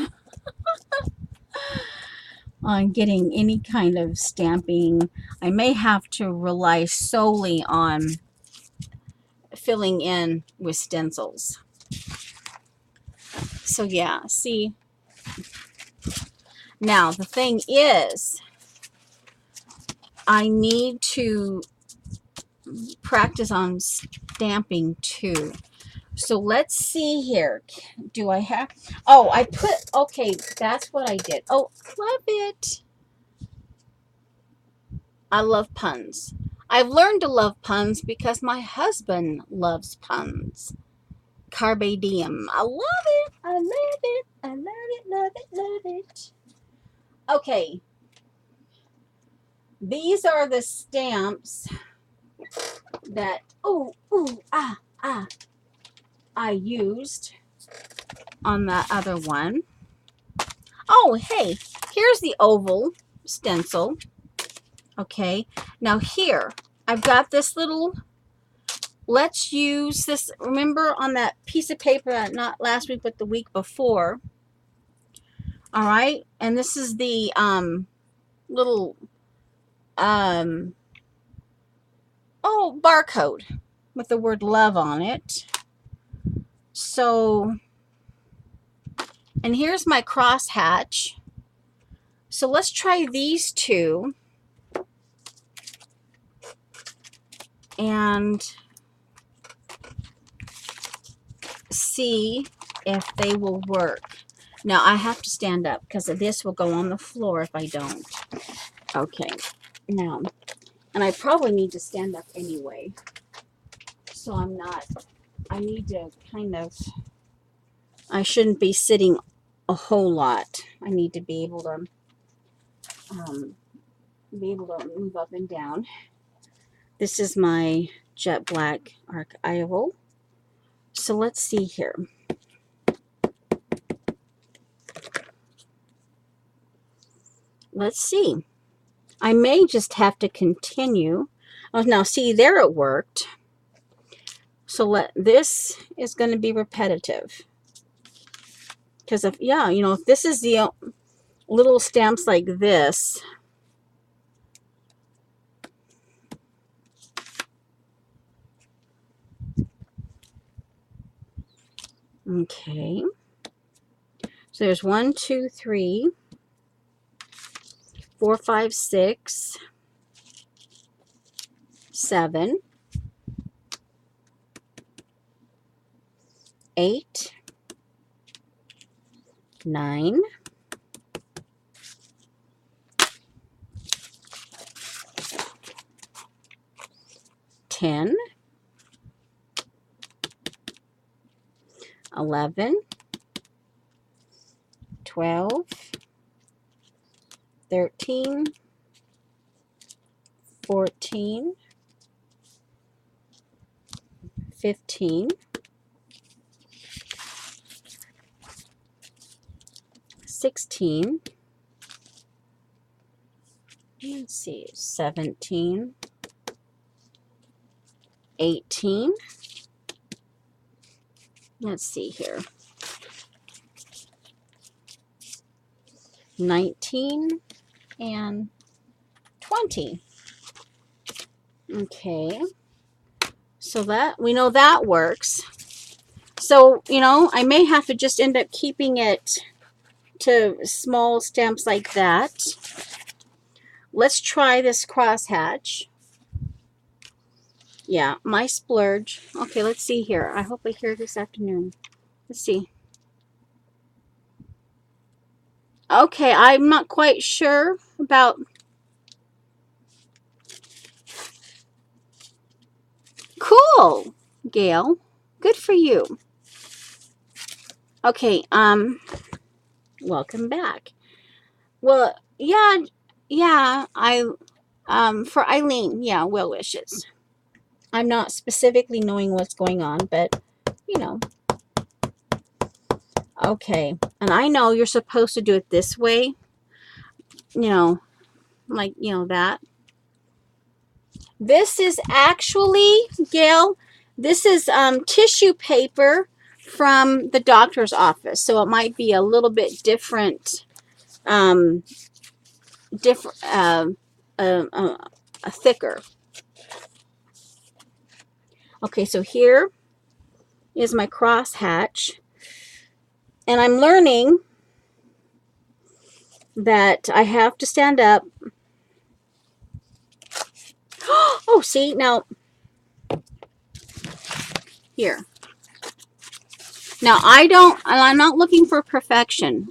A: on getting any kind of stamping. I may have to rely solely on filling in with stencils. So yeah, see. Now the thing is, I need to practice on stamping too. So let's see here. Do I have, oh, I put, okay, that's what I did. Oh, love it. I love puns. I've learned to love puns because my husband loves puns. Carpe diem. I love it. I love it. I love it, love it, love it. Okay. These are the stamps that, I used on that other one. Oh, hey, here's the oval stencil. Okay, now here, I've got this little, let's use this, remember on that piece of paper, not last week, but the week before. All right, and this is the little, barcode with the word love on it. So, and here's my crosshatch. So let's try these two and see if they will work. Now I have to stand up because this will go on the floor if I don't. Okay, now, and I probably need to stand up anyway. So I'm not, I need to kind of, I shouldn't be sitting a whole lot. I need to be able to move up and down. This is my jet black archival. So let's see here. Let's see. I may just have to continue. Oh, now see, there it worked. So this is going to be repetitive. Because if this is the little stamps like this, okay. So there's 1, 2, 3, 4, 5, 6, 7, 8, 9, 10, 11, 12, 13, 14, 15, 16, let's see, 17, 18, let's see here, 19, and 20. Okay, so that, we know that works. So, I may have to just end up keeping it to small stamps like that. Let's try this crosshatch. Yeah, my splurge. Okay, let's see here. I hope I hear this afternoon. Let's see. Okay, I'm not quite sure about... Cool, Gail. Good for you. Okay, welcome back. Well, yeah, for Eileen, yeah, well wishes. I'm not specifically knowing what's going on, but, Okay, and I know you're supposed to do it this way, you know, like, you know, that. This is actually, Gail, this is tissue paper from the doctor's office, so it might be a little bit different, um, different, thicker. Okay, so here is my crosshatch, and I'm learning that I have to stand up. Oh, see, now, here. Now, I'm not looking for perfection.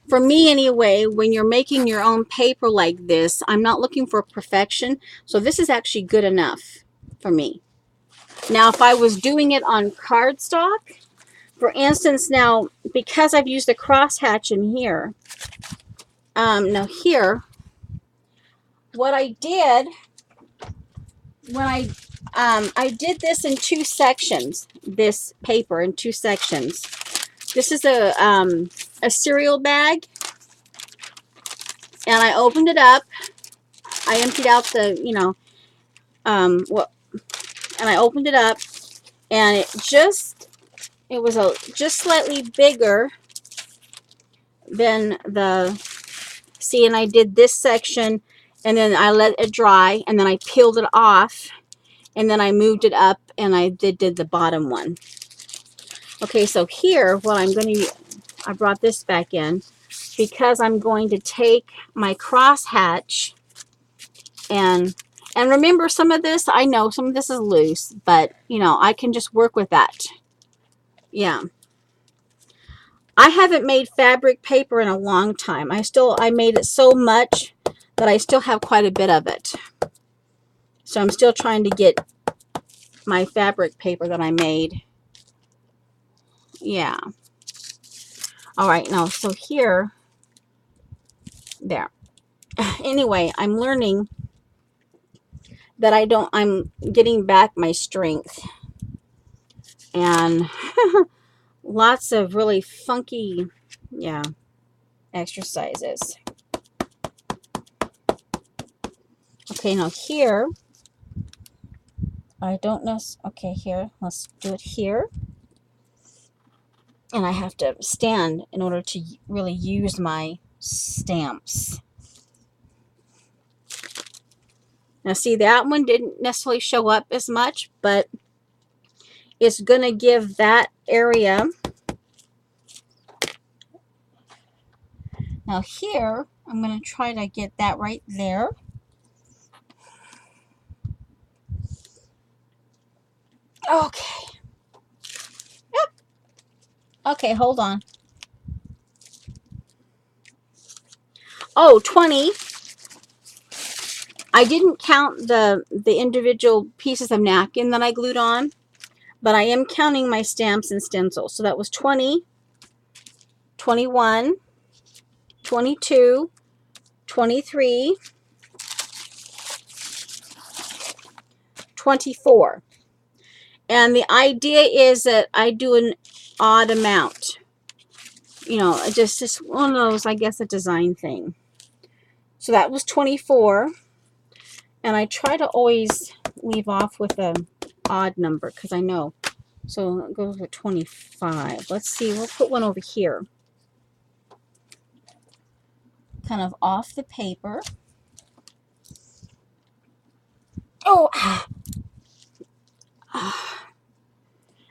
A: For me anyway, when you're making your own paper like this, I'm not looking for perfection. So this is actually good enough for me. Now, if I was doing it on cardstock, for instance, now, because I've used a crosshatch in here, now here, what I did, when I did this in 2 sections, this paper in 2 sections. This is a cereal bag, and I opened it up. I emptied out the, you know, and I opened it up, and it was just slightly bigger than see, and I did this section, and then I let it dry, and then I peeled it off, and then I moved it up, and I did the bottom one. Okay, so here, what I'm going to, I brought this back in, because I'm going to take my crosshatch, and remember, some of this, I know some of this is loose, but, you know, I can just work with that. Yeah. I haven't made fabric paper in a long time. I made it so much that I still have quite a bit of it. So I'm still trying to get my fabric paper that I made. Yeah. All right, now, so here, there. Anyway, I'm learning that I'm getting back my strength. And lots of really funky, yeah, exercises. Okay, now here, I don't know, okay, here, let's do it here. And I have to stand in order to really use my stamps. Now see, that one didn't necessarily show up as much, but it's going to give that area. Now here, I'm going to try to get that right there. Okay. Yep. Okay, hold on. Oh, 20. I didn't count the individual pieces of napkin that I glued on, but I am counting my stamps and stencils. So that was 20, 21, 22, 23, 24. And the idea is that I do an odd amount. You know, just one of those, I guess, a design thing. So that was 24. And I try to always leave off with an odd number because I know. So it goes with 25. Let's see. We'll put one over here. Kind of off the paper. Oh!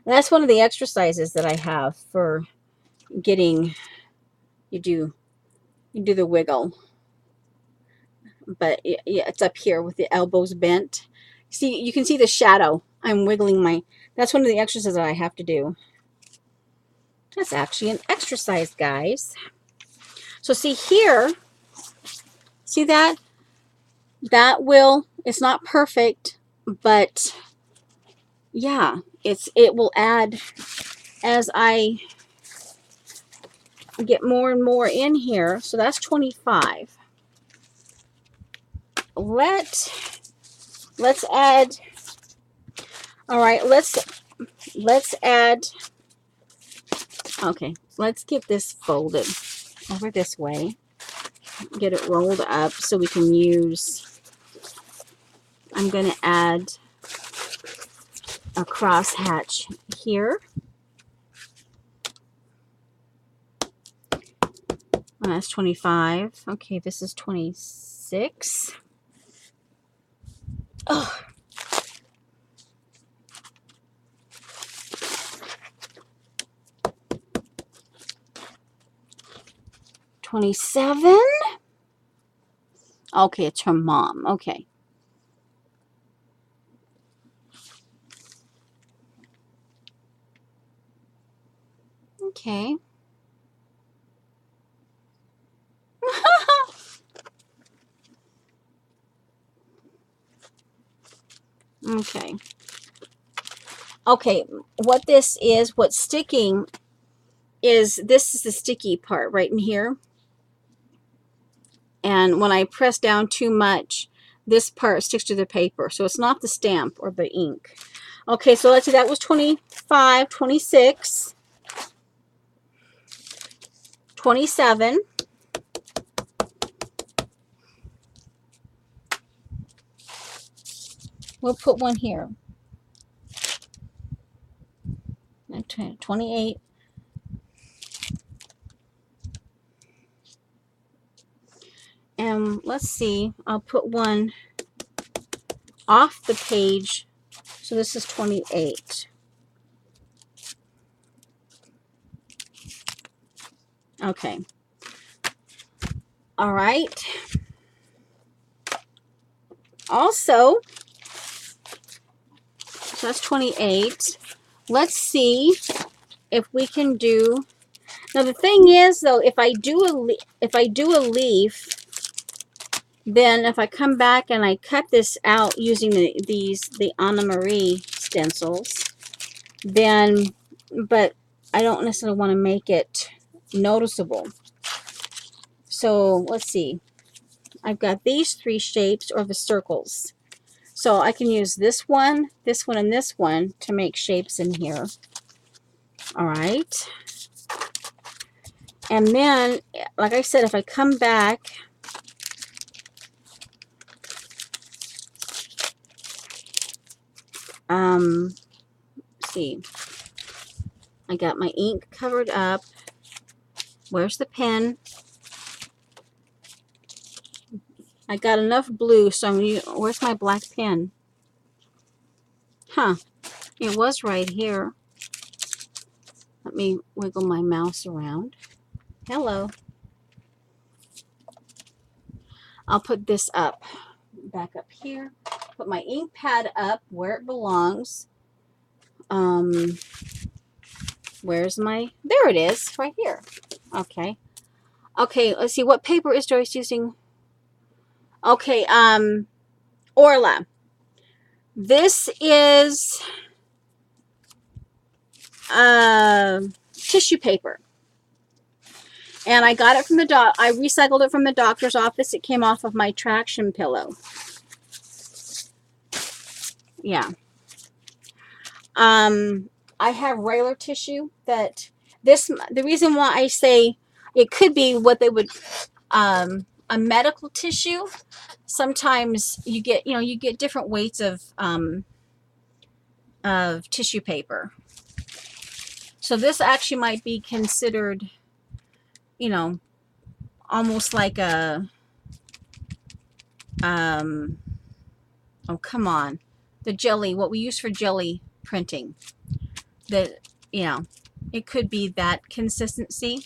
A: That's one of the exercises that I have for getting, you do the wiggle. But yeah, it's up here with the elbows bent. See, you can see the shadow. I'm wiggling that's one of the exercises that I have to do. That's actually an exercise, guys. So see here, see that? It's not perfect, but yeah, it will add as I get more and more in here. So that's 25. Let's add. All right, let's add Okay, let's get this folded over this way. Get it rolled up so we can use, I'm going to add a cross hatch here. And that's 25. Okay, this is 26. Oh. 27. Okay, it's her mom. Okay. Okay. Okay. Okay, what this is, what's sticking is, this is the sticky part right in here. And when I press down too much, this part sticks to the paper. So it's not the stamp or the ink. Okay, so let's see, that was 25, 26, 27. We'll put one here. 28. And let's see, I'll put one off the page. So this is 28. Okay. All right. Also, so that's 28. Let's see if we can do. Now the thing is, though, if I do a leaf, then if I come back and I cut this out using the Anna Marie stencils, then, but I don't necessarily want to make it noticeable. So let's see. I've got these three shapes, or the circles. So I can use this one, and this one to make shapes in here. All right. And then, like I said, if I come back, let's see. I got my ink covered up. Where's the pen? I got enough blue, so where's my black pen? Huh. It was right here. Let me wiggle my mouse around. Hello. I'll put this up. Back up here. Put my ink pad up where it belongs. Where's my... There it is. Right here. Okay. Okay, let's see. What paper is Joyce using? Okay, Orla. This is tissue paper. And I got it from the I recycled it from the doctor's office. It came off of my traction pillow. Yeah. I have regular tissue that the reason why I say it could be what they would, a medical tissue. Sometimes you get different weights of tissue paper. So this actually might be considered, almost like a, oh, come on. The jelly, what we use for jelly printing. It could be that consistency.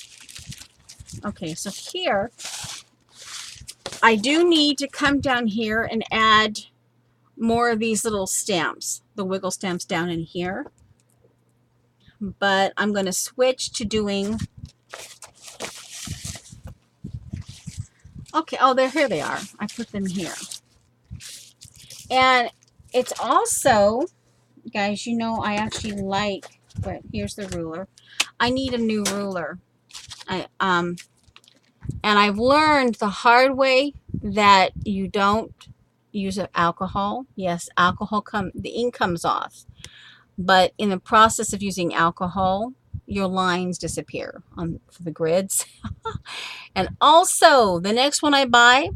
A: Okay, so here, I do need to come down here and add more of these little stamps, the wiggle stamps down in here. But I'm going to switch to doing, okay, oh, here they are. I put them here. And it's also, guys, I actually like, but here's the ruler. I need a new ruler. And I've learned the hard way that you don't use alcohol. Yes, the ink comes off. But in the process of using alcohol, your lines disappear for the grids. And also, the next one I buy,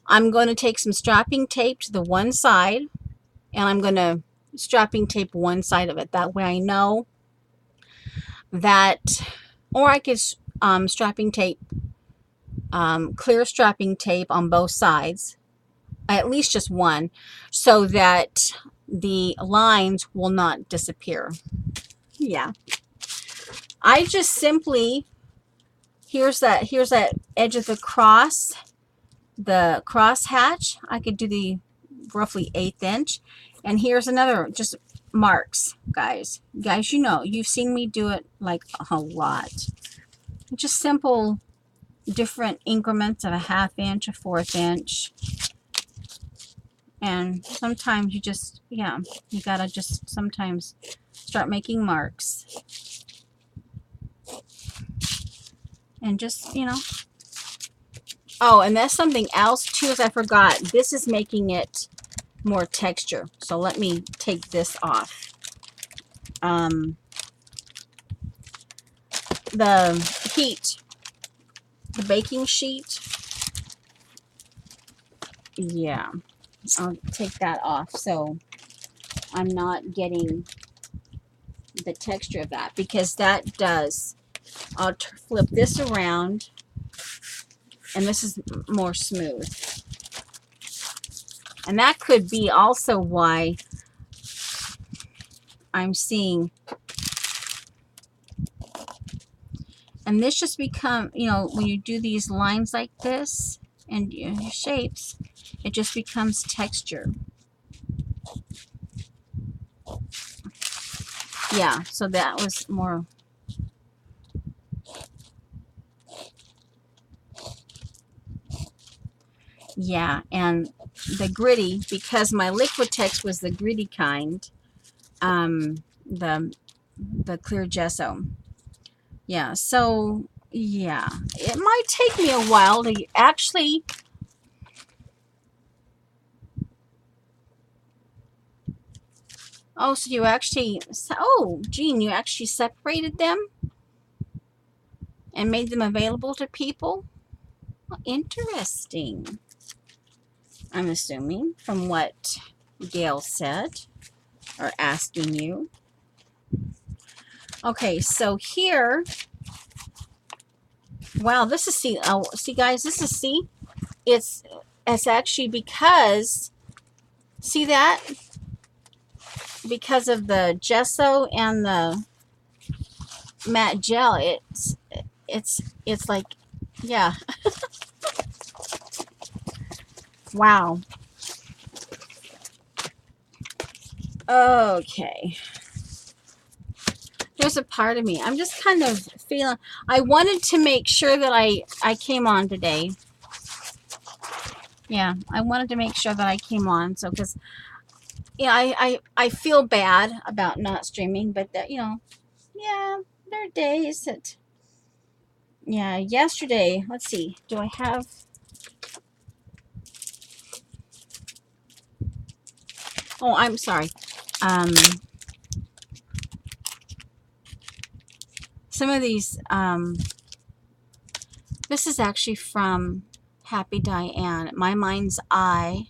A: I'm going to take some strapping tape to the one side, and I'm going to strapping tape one side of it. That way I know that, or I could strapping tape, clear strapping tape on both sides, at least just one, so that the lines will not disappear. Yeah. I just simply, here's that edge of the cross hatch. I could do the roughly 1/8 inch. And here's another, just marks, guys. Guys, you know, you've seen me do it like a lot. Just simple, different increments of a 1/2 inch, a 1/4 inch. And sometimes you just, yeah, you gotta just sometimes start making marks. And just, you know. Oh, and that's something else too, is I forgot. This is making it more texture. So let me take this off. The heat, the baking sheet. Yeah, I'll take that off so I'm not getting the texture of that, because that does. I'll flip this around, and this is more smooth. And that could be also why I'm seeing, and this just become, you know, when you do these lines like this and your shapes, it just becomes texture. Yeah, so that was more. Yeah, and the gritty, because my Liquitex was the gritty kind, the clear gesso. Yeah, so yeah, it might take me a while to actually. Oh, so you actually, oh, Jean, you actually separated them and made them available to people? Well, interesting. I'm assuming from what Gail said, or asking you. Okay, so here, wow, this is, see, oh, see guys, this is, see, it's actually because, see that? Because of the gesso and the matte gel, it's like, yeah. Wow. Okay. There's a part of me, I'm just kind of feeling, I wanted to make sure that I came on today. Yeah, I wanted to make sure that I came on, so, because, yeah, I feel bad about not streaming, but that, you know, yeah, there are days that, yeah, yesterday, let's see, do I have, oh, I'm sorry, some of these, this is actually from Happy Diane, My Mind's Eye.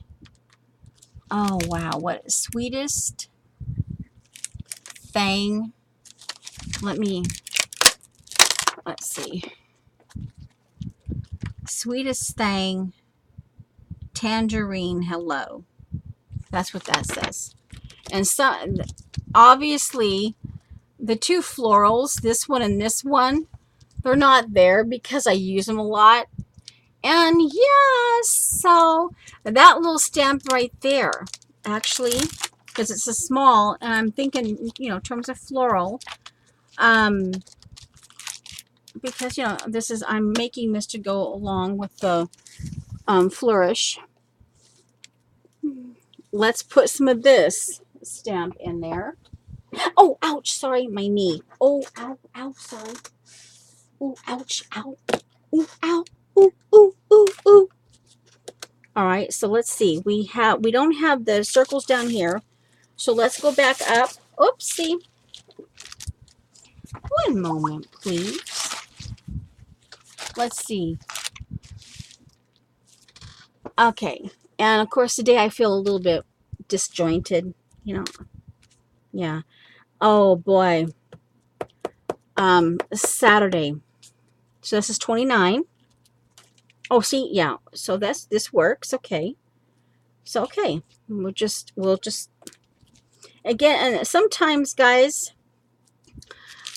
A: Oh, wow, what, sweetest thing, let's see, sweetest thing, tangerine hello. That's what that says. And so, obviously, the two florals, this one and this one, they're not there because I use them a lot. And yeah, so that little stamp right there, actually, because it's a small, and I'm thinking, you know, in terms of floral, because, you know, this is, I'm making this to go along with the flourish. Let's put some of this stamp in there. Oh, ouch, sorry, my knee. Oh, ow, ow, sorry. Oh, ouch, ow. Ooh, ow. Ooh, ooh, ooh, ooh. All right, so let's see. We don't have the circles down here. So let's go back up. Oopsie. One moment, please. Let's see. Okay. And of course, today I feel a little bit disjointed, you know. Yeah. Oh boy. Saturday. So this is 29. Oh, see, yeah. So this works. Okay. So okay. We'll just again, and sometimes guys,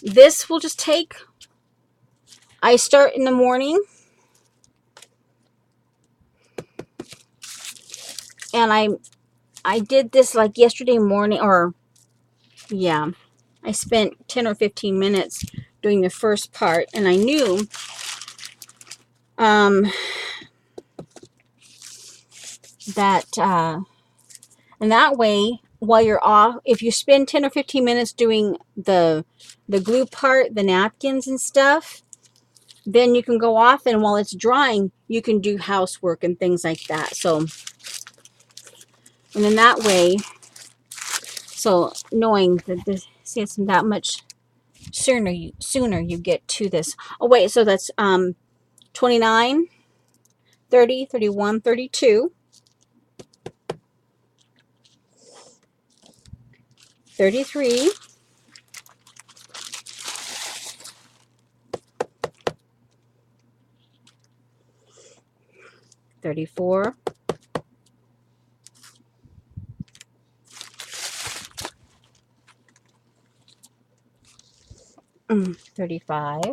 A: this will just take, I start in the morning and I did this like yesterday morning, or yeah, I spent 10 or 15 minutes doing the first part, and I knew that and that way, while you're off, if you spend 10 or 15 minutes doing the glue part, the napkins and stuff, then you can go off, and while it's drying, you can do housework and things like that. So, and in that way, so knowing that this, see, it's that much sooner you get to this. Oh wait, so that's 29, 30, 31, 32, 33, 34, 35,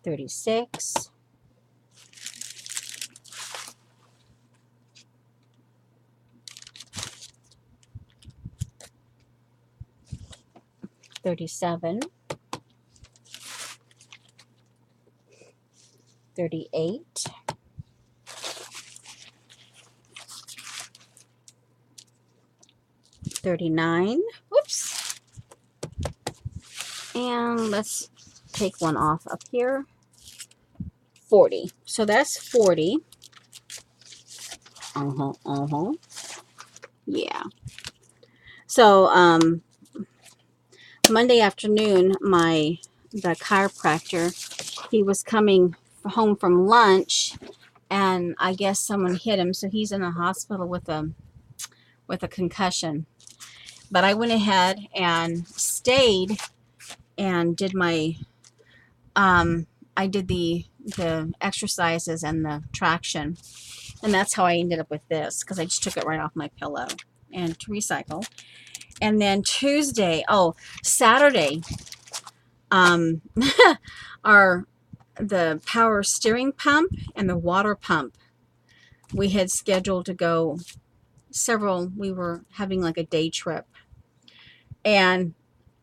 A: 36, 37, 38, 39. Whoops. And let's take one off up here. 40. So that's 40. Yeah. So Monday afternoon, the chiropractor, he was coming home from lunch, and I guess someone hit him, so he's in the hospital with a concussion. But I went ahead and stayed and did my I did the exercises and the traction, and that's how I ended up with this, because I just took it right off my pillow and to recycle. And then Saturday, our the power steering pump and the water pump, we had scheduled to go we were having like a day trip, and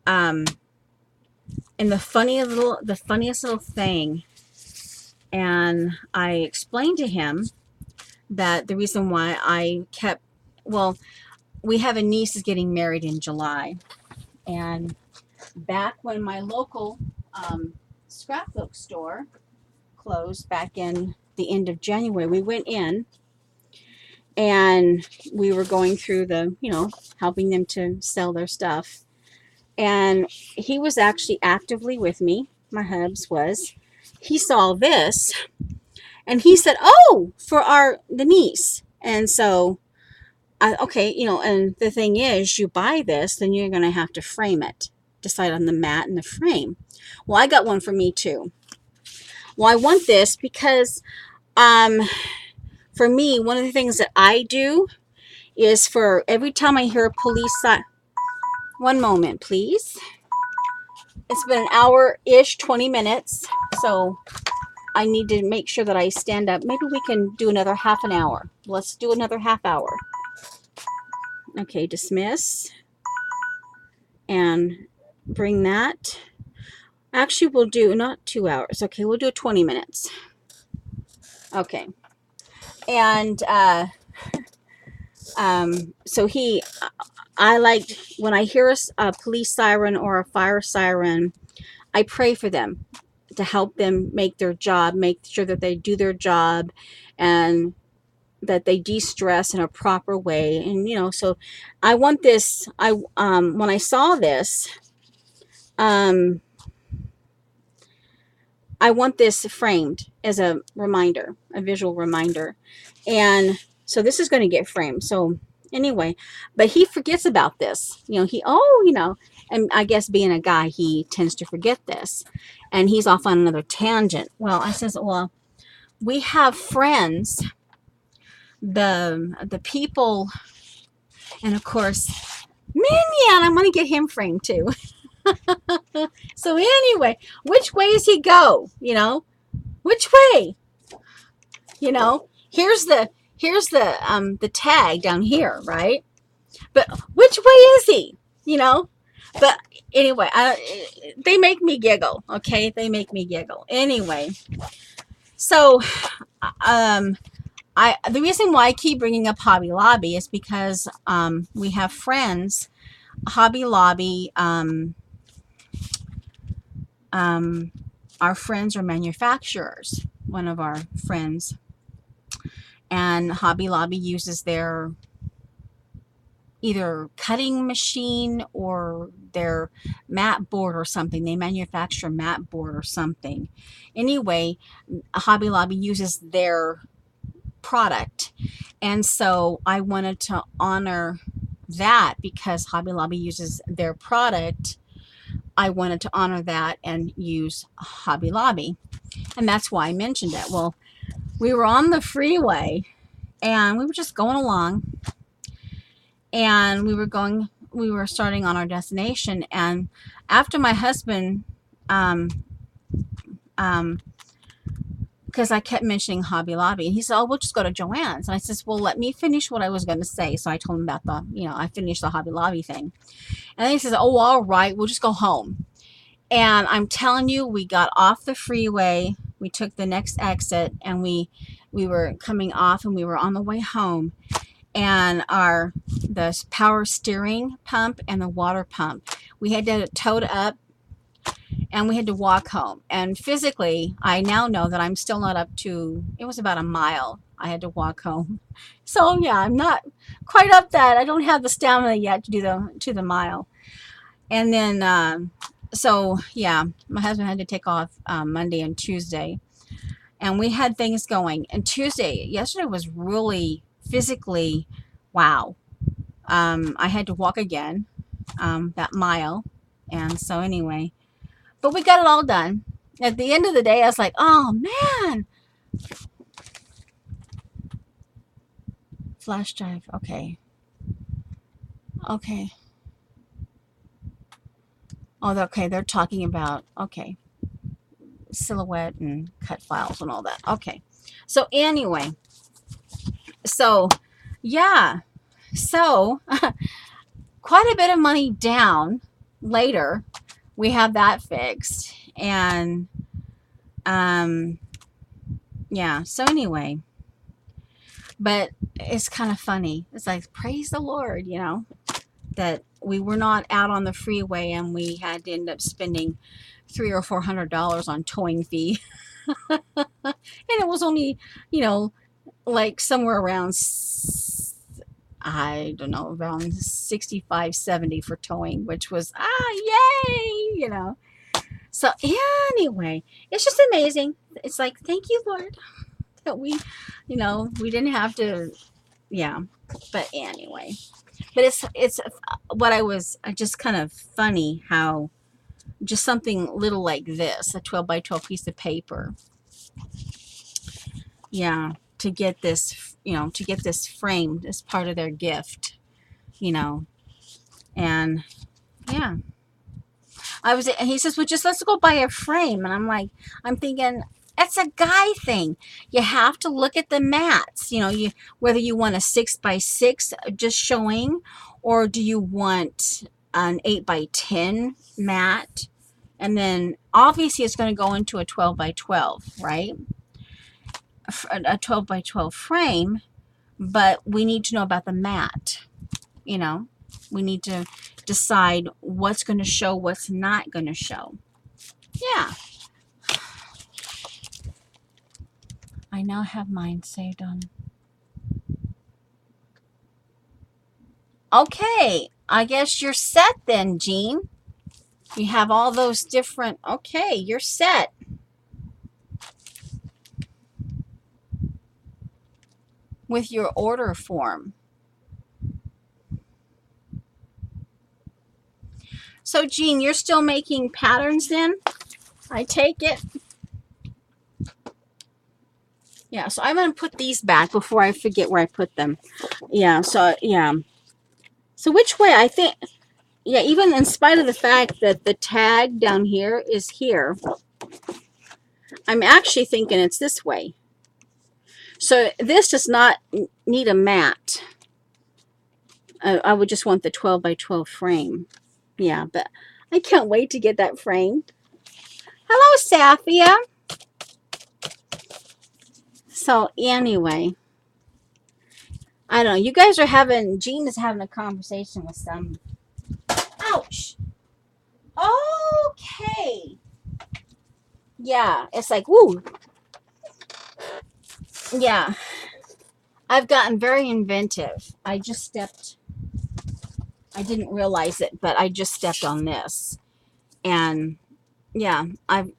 A: the funniest little thing, and I explained to him that the reason why I kept, well, we have a niece is getting married in July, and back when my local scrapbook store closed back in the end of January, we went in and we were going through helping them to sell their stuff. And he was actually actively with me. My hubs was. He saw this and he said, "Oh, for the niece." And so, okay, and the thing is, you buy this, then you're going to have to frame it. Decide on the mat and the frame. Well, I got one for me too. Well, I want this because for me, one of the things that I do is, for every time I hear a police siren. One moment, please. It's been an hour-ish, 20 minutes, so I need to make sure that I stand up. Maybe we can do another half an hour. Let's do another half hour. Okay, dismiss. And bring that. Actually, we'll do not 2 hours. Okay, we'll do 20 minutes. Okay. And so I like, when I hear a police siren or a fire siren, I pray for them to help them make their job, make sure that they do their job, and that they de-stress in a proper way. And so I want this, when I saw this, um I want this framed as a reminder, a visual reminder. And so this is going to get framed. So anyway, but he forgets about this. And I guess being a guy, he tends to forget this. And he's off on another tangent. Well, I says, well, we have friends, the people, and of course, Minion, I'm going to get him framed too. So anyway, which way does he go? Which way? Here's the tag down here, right? But which way is he? But anyway, they make me giggle. Okay, they make me giggle. Anyway, so the reason why I keep bringing up Hobby Lobby is because we have friends. Hobby Lobby. Our friends are manufacturers. One of our friends, and Hobby Lobby uses their either cutting machine or their mat board or something. They manufacture mat board or something. Anyway, Hobby Lobby uses their product, and so I wanted to honor that because Hobby Lobby uses their product. I wanted to honor that and use Hobby Lobby, and that's why I mentioned it. Well, we were on the freeway and we were just going along, and we were starting on our destination. And after my husband, because I kept mentioning Hobby Lobby, and he said, oh, we'll just go to Joann's. And I says, well, let me finish what I was going to say. So I told him about I finished the Hobby Lobby thing. And then he says, oh, all right, we'll just go home. And I'm telling you, we got off the freeway, we took the next exit, and we were coming off, and we were on the way home. And the power steering pump and the water pump, we had to tow it up, and we had to walk home. And physically, I now know that I'm still not up to, it was about a mile I had to walk home. So yeah, I'm not quite up that. I don't have the stamina yet to do the mile. And then, so yeah, my husband had to take off Monday and Tuesday, and we had things going. And yesterday was really physically, wow. I had to walk again, that mile. And so anyway, but we got it all done. At the end of the day, I was like, oh man, flash drive. Okay. Oh, okay. They're talking about, okay, silhouette and cut files and all that. Okay. So anyway, so yeah, so quite a bit of money down later. We have that fixed. And yeah, so anyway, but it's kind of funny. It's like, praise the Lord, that we were not out on the freeway and we had to end up spending $300 or $400 on towing fee. And it was only, like somewhere around, I don't know, around 65, 70 for towing, which was, yay, So anyway, it's just amazing. It's like, thank you, Lord, that we didn't have to, yeah. But anyway, but it's what I just kind of funny how just something little like this, a 12 by 12 piece of paper, yeah, to get this framed as part of their gift, and yeah. He says, well, just let's go buy a frame. And I'm thinking, it's a guy thing. You have to look at the mats, whether you want a 6 by 6 just showing, or do you want an 8 by 10 mat? And then obviously it's going to go into a 12 by 12, right? A 12 by 12 frame, but we need to know about the mat, we need to decide what's going to show, what's not going to show. Yeah. I now have mine saved on Okay, I guess you're set then, Jean. You have all those different, okay, you're set. With your order form. So, Jean, you're still making patterns then? I take it. Yeah, so I'm going to put these back before I forget where I put them. Yeah, so, yeah. So which way? I think, yeah, even in spite of the fact that the tag down here is here, I'm actually thinking it's this way. So this does not need a mat. I would just want the 12 by 12 frame. Yeah, but I can't wait to get that framed. Hello, Safia. So anyway, I don't know. You guys are having, Jean is having a conversation with some. Ouch. Okay. Yeah, it's like, woo. Yeah, I've gotten very inventive. I didn't realize it, but I just stepped on this. And yeah, I'm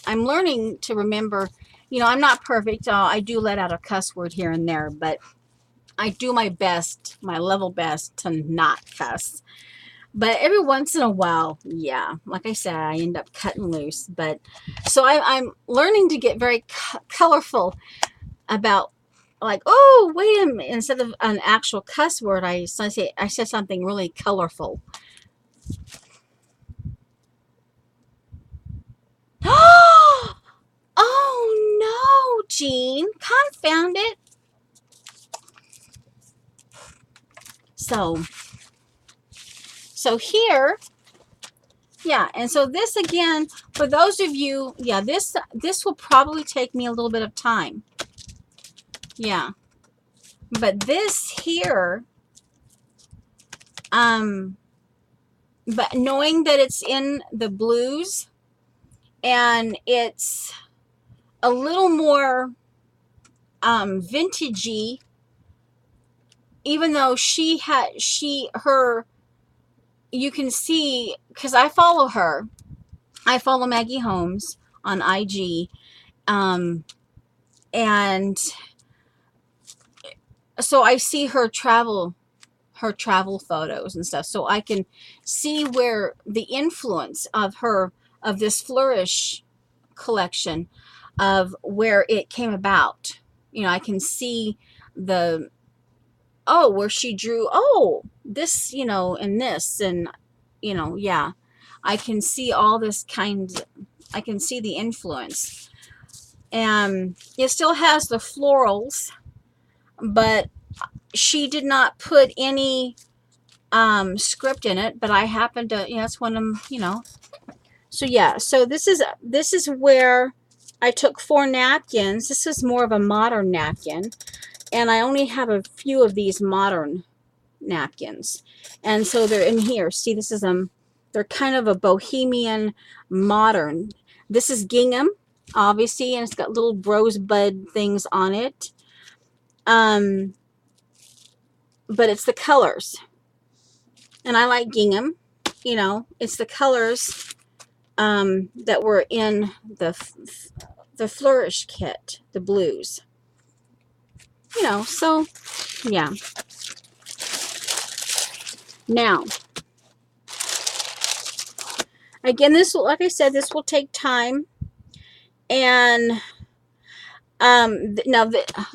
A: learning to remember, I'm not perfect. I do let out a cuss word here and there, but I do my best, my level best to not cuss. But every once in a while, yeah, like I said, I end up cutting loose. But so I'm learning to get very colorful about, like, oh, wait a minute. Instead of an actual cuss word, I said something really colorful. Oh no, Jean, confound it. So here, yeah, and so this again, for those of you, yeah, this will probably take me a little bit of time. Yeah. But this here, but knowing that it's in the blues and it's a little more vintagey, even though you can see, because I follow her. I follow Maggie Holmes on IG. And so I see her travel photos and stuff. So I can see where the influence of this Flourish collection, of where it came about. I can see where she drew, this, and this, and, yeah. I can see all this I can see the influence. And it still has the florals, but she did not put any script in it, but I happen to, it's one of them, So yeah, so this is where I took 4 napkins. This is more of a modern napkin, and I only have a few of these modern napkins, and so they're in here. See, this is they're kind of a bohemian modern. This is gingham, obviously, and it's got little rosebud things on it. But it's the colors, and I like gingham. It's the colors that were in the Flourish kit, the blues. So yeah. Now, again, like I said, this will take time. And now,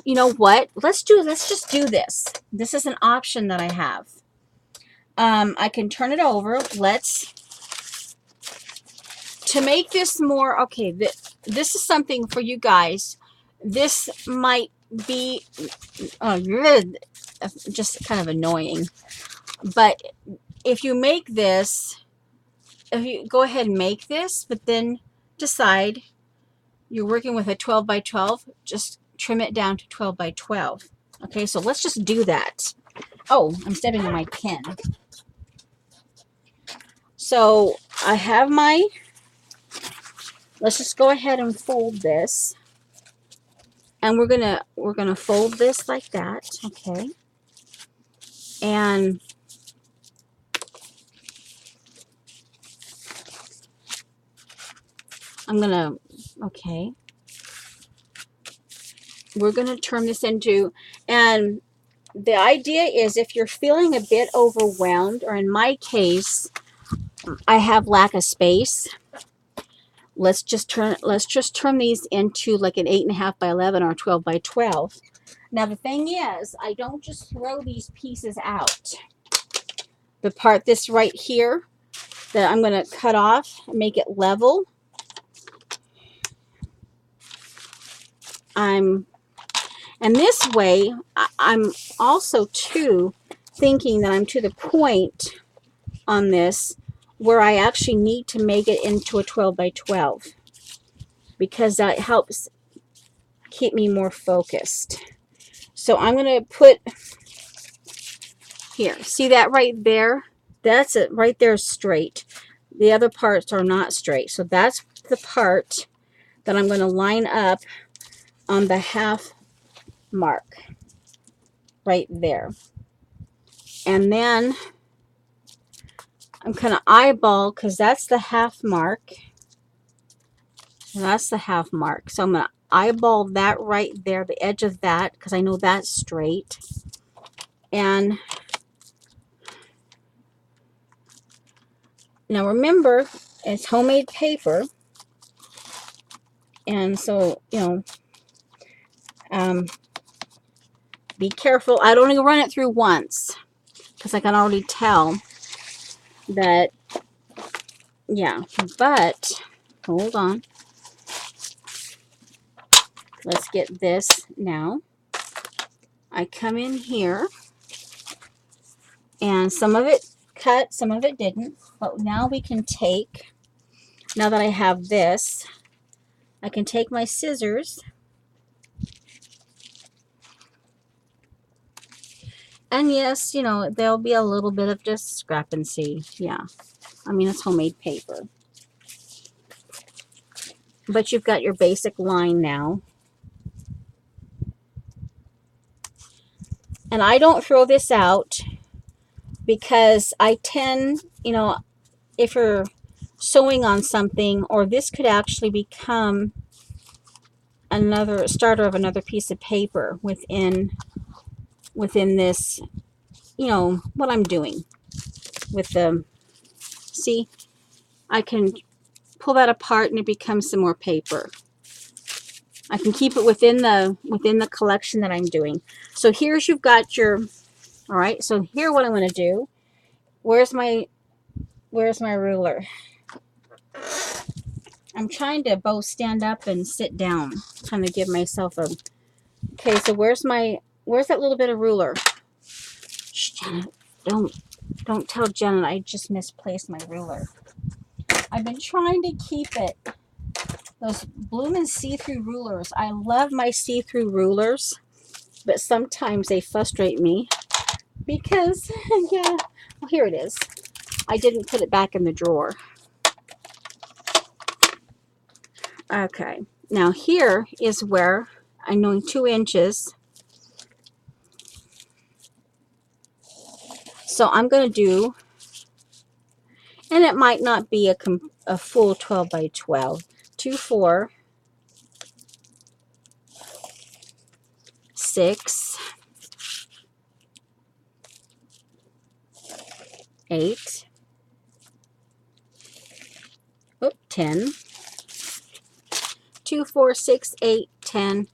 A: you know what? Let's just do this. This is an option that I have. I can turn it over. To make this more, okay, this is something for you guys. This might be just kind of annoying. But if you make this, if you go ahead and make this, but then decide you're working with a 12 by 12, just trim it down to 12 by 12. Okay, so let's just do that. Oh, I'm stepping on my pen. So I have let's just go ahead and fold this. And we're gonna fold this like that, okay? And I'm going to, okay. We're going to turn this into, and the idea is if you're feeling a bit overwhelmed, or in my case, I have lack of space, let's just turn these into like an 8.5 by 11 or 12 by 12. Now the thing is, I don't just throw these pieces out. The part this right here that I'm going to cut off and make it level, and this way I'm also too thinking that I'm to the point on this where I actually need to make it into a 12 by 12 because that helps keep me more focused. So I'm going to put here, see that right there? That's it right there, straight. The other parts are not straight. So that's the part that I'm going to line up on the half mark right there. And then I'm going to eyeball, because that's the half mark. And that's the half mark. So I'm going to eyeball that right there, the edge of that, because I know that's straight. And now remember, it's homemade paper. And so, you know, be careful. I'd only run it through once because I can already tell that, yeah, but hold on. Let's get this now. I come in here and some of it cut, some of it didn't, but now we can take, now that I have this, I can take my scissors and yes, you know, there'll be a little bit of discrepancy. Yeah, I mean, it's homemade paper. But you've got your basic line now. And I don't throw this out because I tend, you know, if you're sewing on something, or this could actually become another starter of another piece of paper within this, you know, what I'm doing with the, see, I can pull that apart and it becomes some more paper. I can keep it within the collection that I'm doing. So here's, you've got your, all right, so here what I'm going to do, where's my ruler? I'm trying to both stand up and sit down, trying to give myself a, okay, so where's that little bit of ruler? Shh, Janet, don't tell Janet I just misplaced my ruler. I've been trying to keep it, those bloomin' see-through rulers. I love my see-through rulers, but sometimes they frustrate me because, yeah, well, here it is. I didn't put it back in the drawer. Okay, now here is where I'm doing 2 inches. So I'm going to do, and it might not be a full 12 by 12, 2, 4, 6, 8, 10, 2, 4, 6, 8, 10.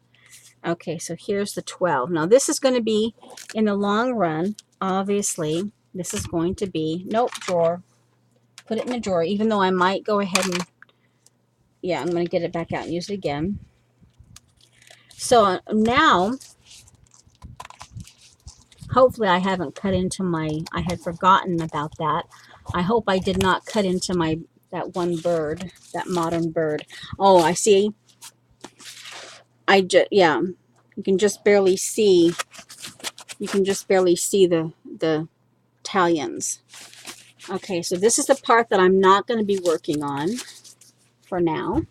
A: Okay, so here's the 12. Now this is going to be, in the long run, obviously, this is going to be, nope, drawer. Put it in the drawer, even though I might go ahead and, yeah, I'm going to get it back out and use it again. So now, hopefully I haven't cut into my, I had forgotten about that. I hope I did not cut into my, that one bird, that modern bird. Oh, I see. Yeah, you can just barely see, the Italians. Okay, so this is the part that I'm not going to be working on for now.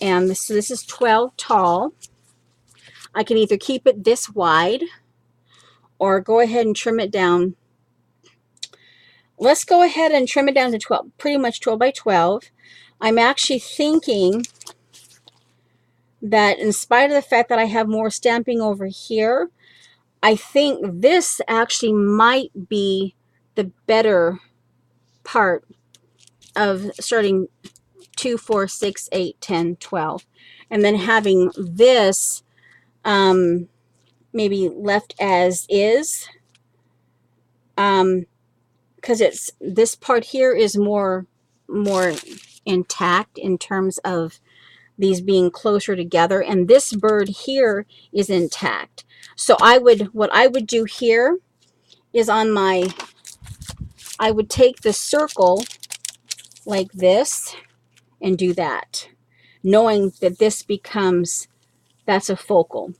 A: And this is 12 tall. I can either keep it this wide or go ahead and trim it down. Let's go ahead and trim it down to 12, pretty much 12 by 12. I'm actually thinking that in spite of the fact that I have more stamping over here, I think this actually might be the better part of starting 2, 4, 6, 8, 10, 12, and then having this maybe left as is, because it's this part here is more intact in terms of these being closer together, and this bird here is intact. So what I would do here is I would take the circle like this and do that, knowing that this becomes, that's a focal.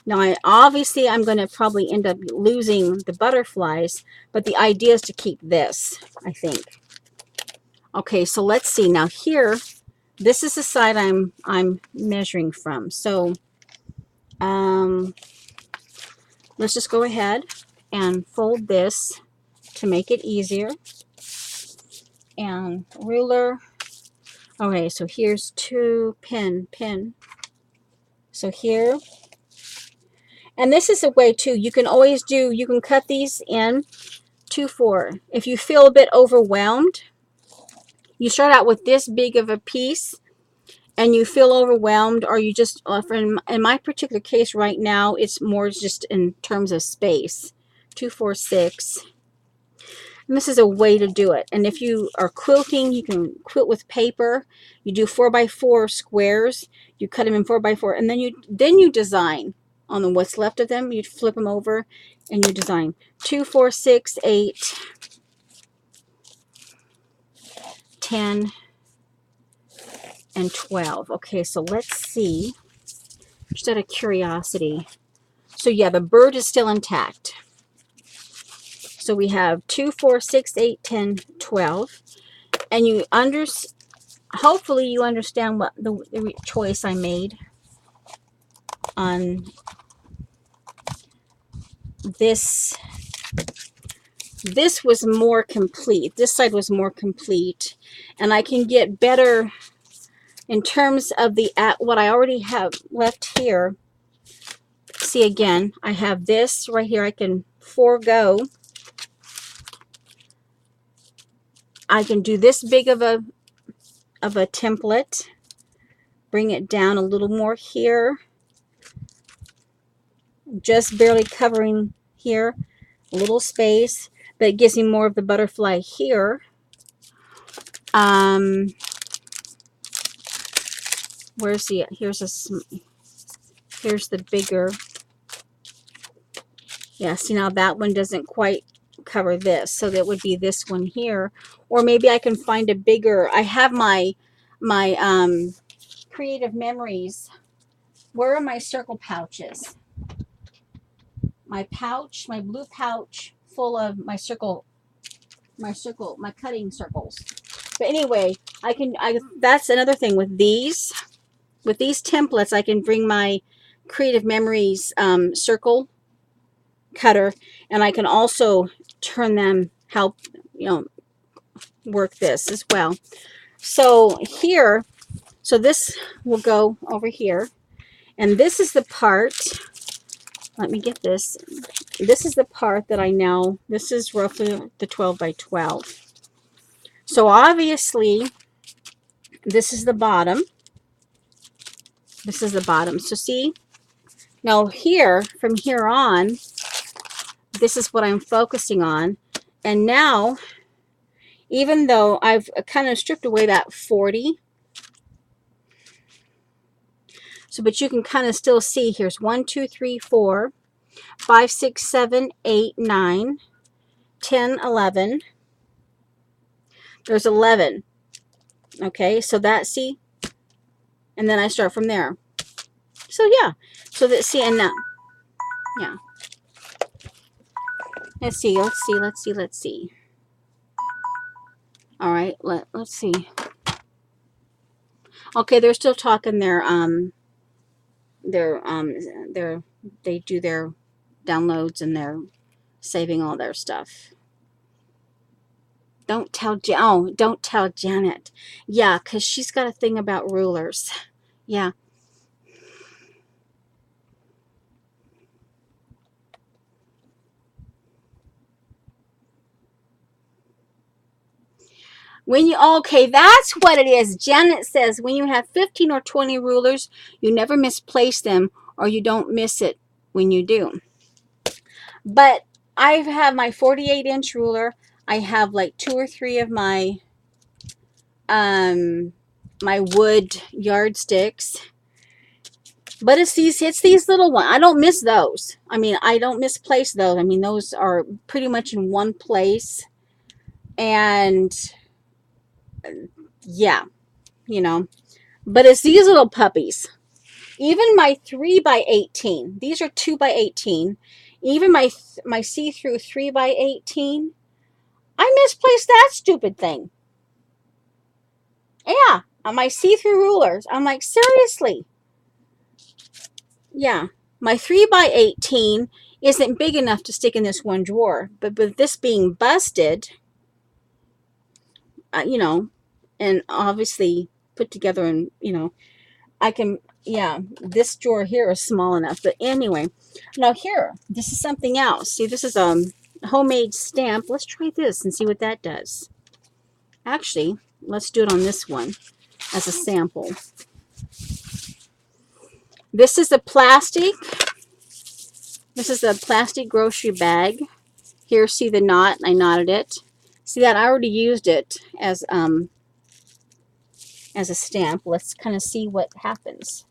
A: Now, obviously, I'm going to probably end up losing the butterflies, but the idea is to keep this, I think. Okay, so let's see. Now here, this is the side I'm measuring from. So let's just go ahead and fold this to make it easier. And ruler. Okay, so here's 2 pin. So here. And this is a way too, you can always do, you can cut these in 2, 4. If you feel a bit overwhelmed, you start out with this big of a piece and you feel overwhelmed, or you just, in my particular case right now, it's more just in terms of space. 2, 4, 6. And this is a way to do it. And if you are quilting, you can quilt with paper. You do 4x4 squares. You cut them in 4x4, and then you design on what's left of them. You flip them over and you design 2, 4, 6, 8, 10, and 12. Okay, so let's see, just out of curiosity. So yeah, the bird is still intact. So we have 2, 4, 6, 8, 10, 12. And hopefully you understand what the choice I made on this. This was more complete. This side was more complete. And I can get better in terms of what I already have left here. See, again, I have this right here. I can forego. I can do this big of a template. Bring it down a little more here. Just barely covering here. A little space. But it gives me more of the butterfly here. Where's the, here's the bigger. Yeah, see, now that one doesn't quite cover this, so that would be this one here. Or maybe I can find a bigger. I have my creative memories. Where are my circle pouches? My blue pouch full of my cutting circles. But anyway, that's another thing with these templates. I can bring my creative memories circle cutter, and I can also turn them, help work this as well. So here, so this will go over here, and this is the part, let me get this. This is the part that this is roughly the 12 by 12. So obviously this is the bottom. This is the bottom. So see, now here, from here on, this is what I'm focusing on. And now, even though I've kind of stripped away that 40, so, but you can kind of still see, here's 1, 2, 3, 4, 5, 6, 7, 8, 9, 10, 11. There's 11. Okay, so that, see, and then I start from there. So yeah, so that, see, and now, yeah. Let's see. All right, let's see. Okay, they're still talking they do their downloads and they're saving all their stuff. Don't tell oh, don't tell Janet. Yeah, because she's got a thing about rulers. Yeah. When you, okay, that's what it is. Janet says when you have 15 or 20 rulers, you never misplace them or you don't miss it when you do. But I have my 48-inch ruler. I have like 2 or 3 of my my wood yardsticks. But it's these little ones. I don't miss those. I mean, I don't misplace those. I mean, those are pretty much in one place. And yeah, you know. But it's these little puppies. Even my 3x18. These are 2x18. Even my see-through 3x18. I misplaced that stupid thing. Yeah, on my see-through rulers. I'm like, seriously. Yeah, my 3x18 isn't big enough to stick in this one drawer. But with this being busted, you know, and obviously put together and, you know, I can, yeah, this drawer here is small enough. But anyway, now here, this is something else. See, this is a homemade stamp. Let's try this and see what that does. Actually, let's do it on this one as a sample. This is a plastic. This is a plastic grocery bag. Here, see the knot? I knotted it. See that? I already used it as a stamp. Let's kind of see what happens.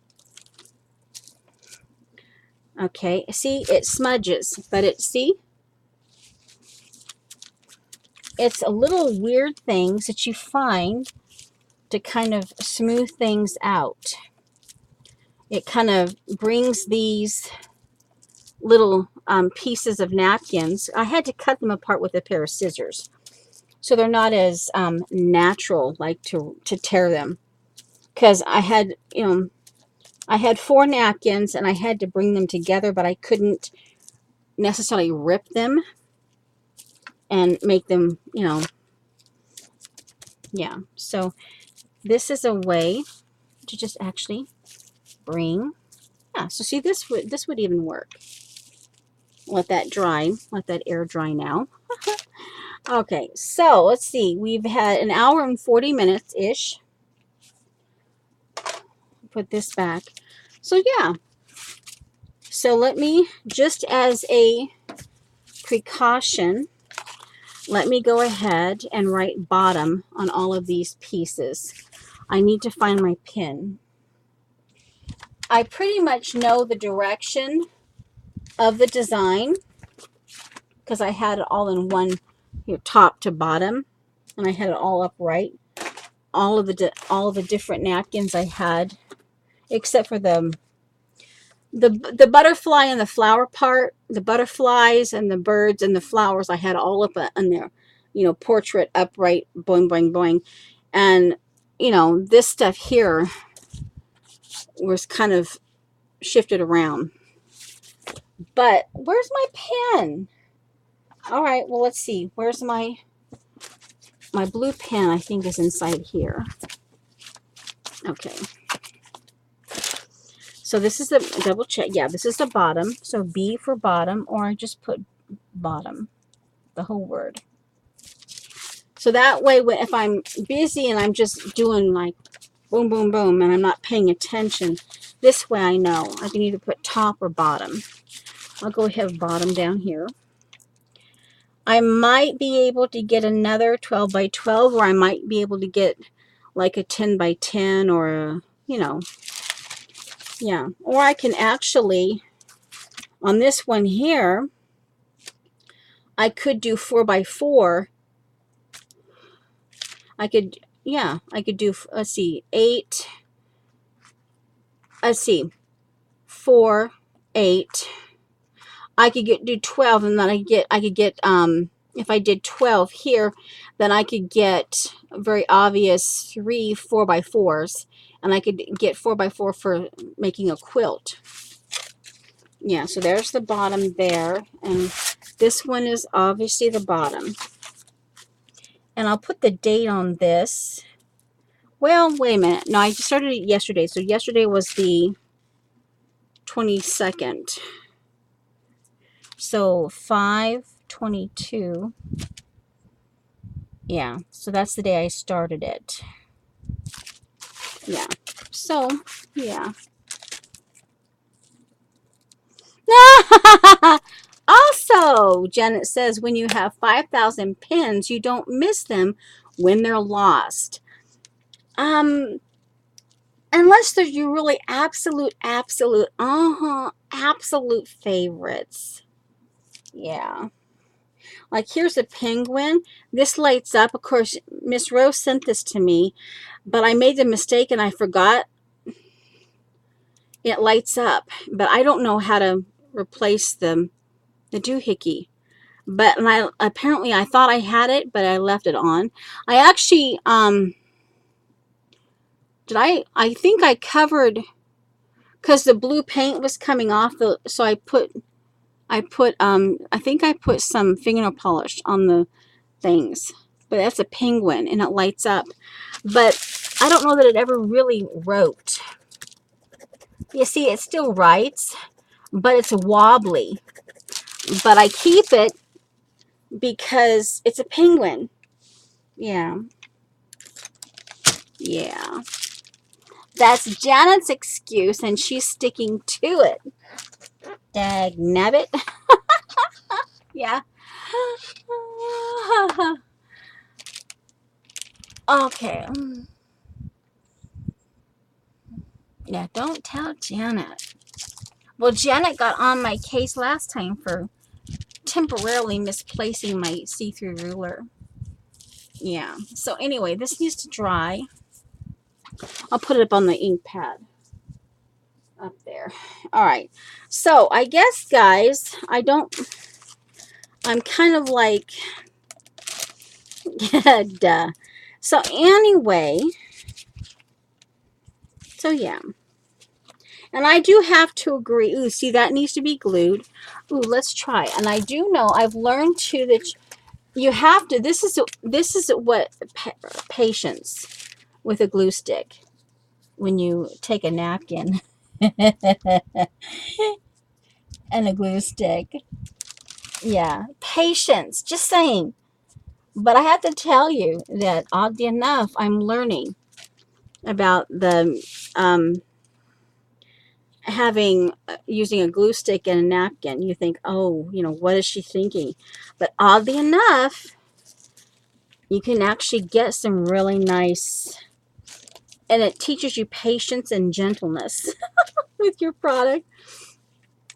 A: Okay, see, it smudges, but see, it's a little weird things that you find to kind of smooth things out. It kind of brings these little pieces of napkins. I had to cut them apart with a pair of scissors, so they're not as natural, like to tear them. Because I had, you know, I had 4 napkins and I had to bring them together, but I couldn't necessarily rip them and make them, you know, yeah. So this is a way to just actually bring, yeah. So see, this would even work. Let that dry. Let that air dry now. Okay, so let's see. We've had an hour and 40 minutes ish. Put this back. So yeah. So let me, just as a precaution, let me go ahead and write bottom on all of these pieces. I need to find my pin. I pretty much know the direction of the design because I had it all in one, you know, top to bottom, and I had it all upright. All of the different napkins I had, except for the butterfly and the flower part, the butterflies and the birds and the flowers, I had all up in there, you know, portrait upright, boing, boing, boing. And, you know, this stuff here was kind of shifted around. But where's my pen? All right, well, let's see. Where's my blue pen? I think is inside here. Okay. So this is the double check. Yeah, this is the bottom. So B for bottom, or I just put bottom, the whole word. So that way, if I'm busy and I'm just doing like boom, boom, boom, and I'm not paying attention, this way I know I can either put top or bottom. I'll go ahead and bottom down here. I might be able to get another 12 by 12, or I might be able to get like a 10 by 10, or a, you know, yeah. Or I can actually, on this one here, I could do 4 by 4. I could, yeah, I could do, let's see, 8, let's see, 4, 8. I could do 12, and then I could get if I did 12 here, then I could get very obvious 3 4 by 4s, and I could get 4 by 4 for making a quilt. Yeah, so there's the bottom there, and this one is obviously the bottom. And I'll put the date on this. Well, wait a minute. No, I started it yesterday. So yesterday was the 22nd. So 5/22. Yeah, so that's the day I started it. Yeah. So, yeah. Also, Janet says when you have 5,000 pins, you don't miss them when they're lost. Unless they're your really absolute favorites. Yeah. Like here's a penguin. This lights up. Of course, Miss Rose sent this to me, but I made the mistake and I forgot it lights up. But I don't know how to replace the doohickey. But apparently I thought I had it, but I left it on. I actually I think I covered because the blue paint was coming off so I think I put some fingernail polish on the things. But that's a penguin and it lights up. But I don't know that it ever really wrote. You see, it still writes, but it's wobbly. But I keep it because it's a penguin. Yeah. Yeah. That's Janet's excuse, and she's sticking to it. Dag nabbit. Yeah. Okay. Yeah, don't tell Janet. Well, Janet got on my case last time for temporarily misplacing my see-through ruler. Yeah. So anyway, this needs to dry. I'll put it up on the ink pad. Up there. All right. So I guess, guys, I'm kind of like, duh. So anyway, so yeah. And I do have to agree. Ooh, see, that needs to be glued. Ooh, let's try. And I do know, I've learned too that you have to, this is what patience with a glue stick. When you take a napkin and a glue stick. Yeah, patience, just saying. But I have to tell you that oddly enough, I'm learning about the using a glue stick and a napkin. You think, oh, what is she thinking? But oddly enough, you can actually get some really nice, and it teaches you patience and gentleness with your product.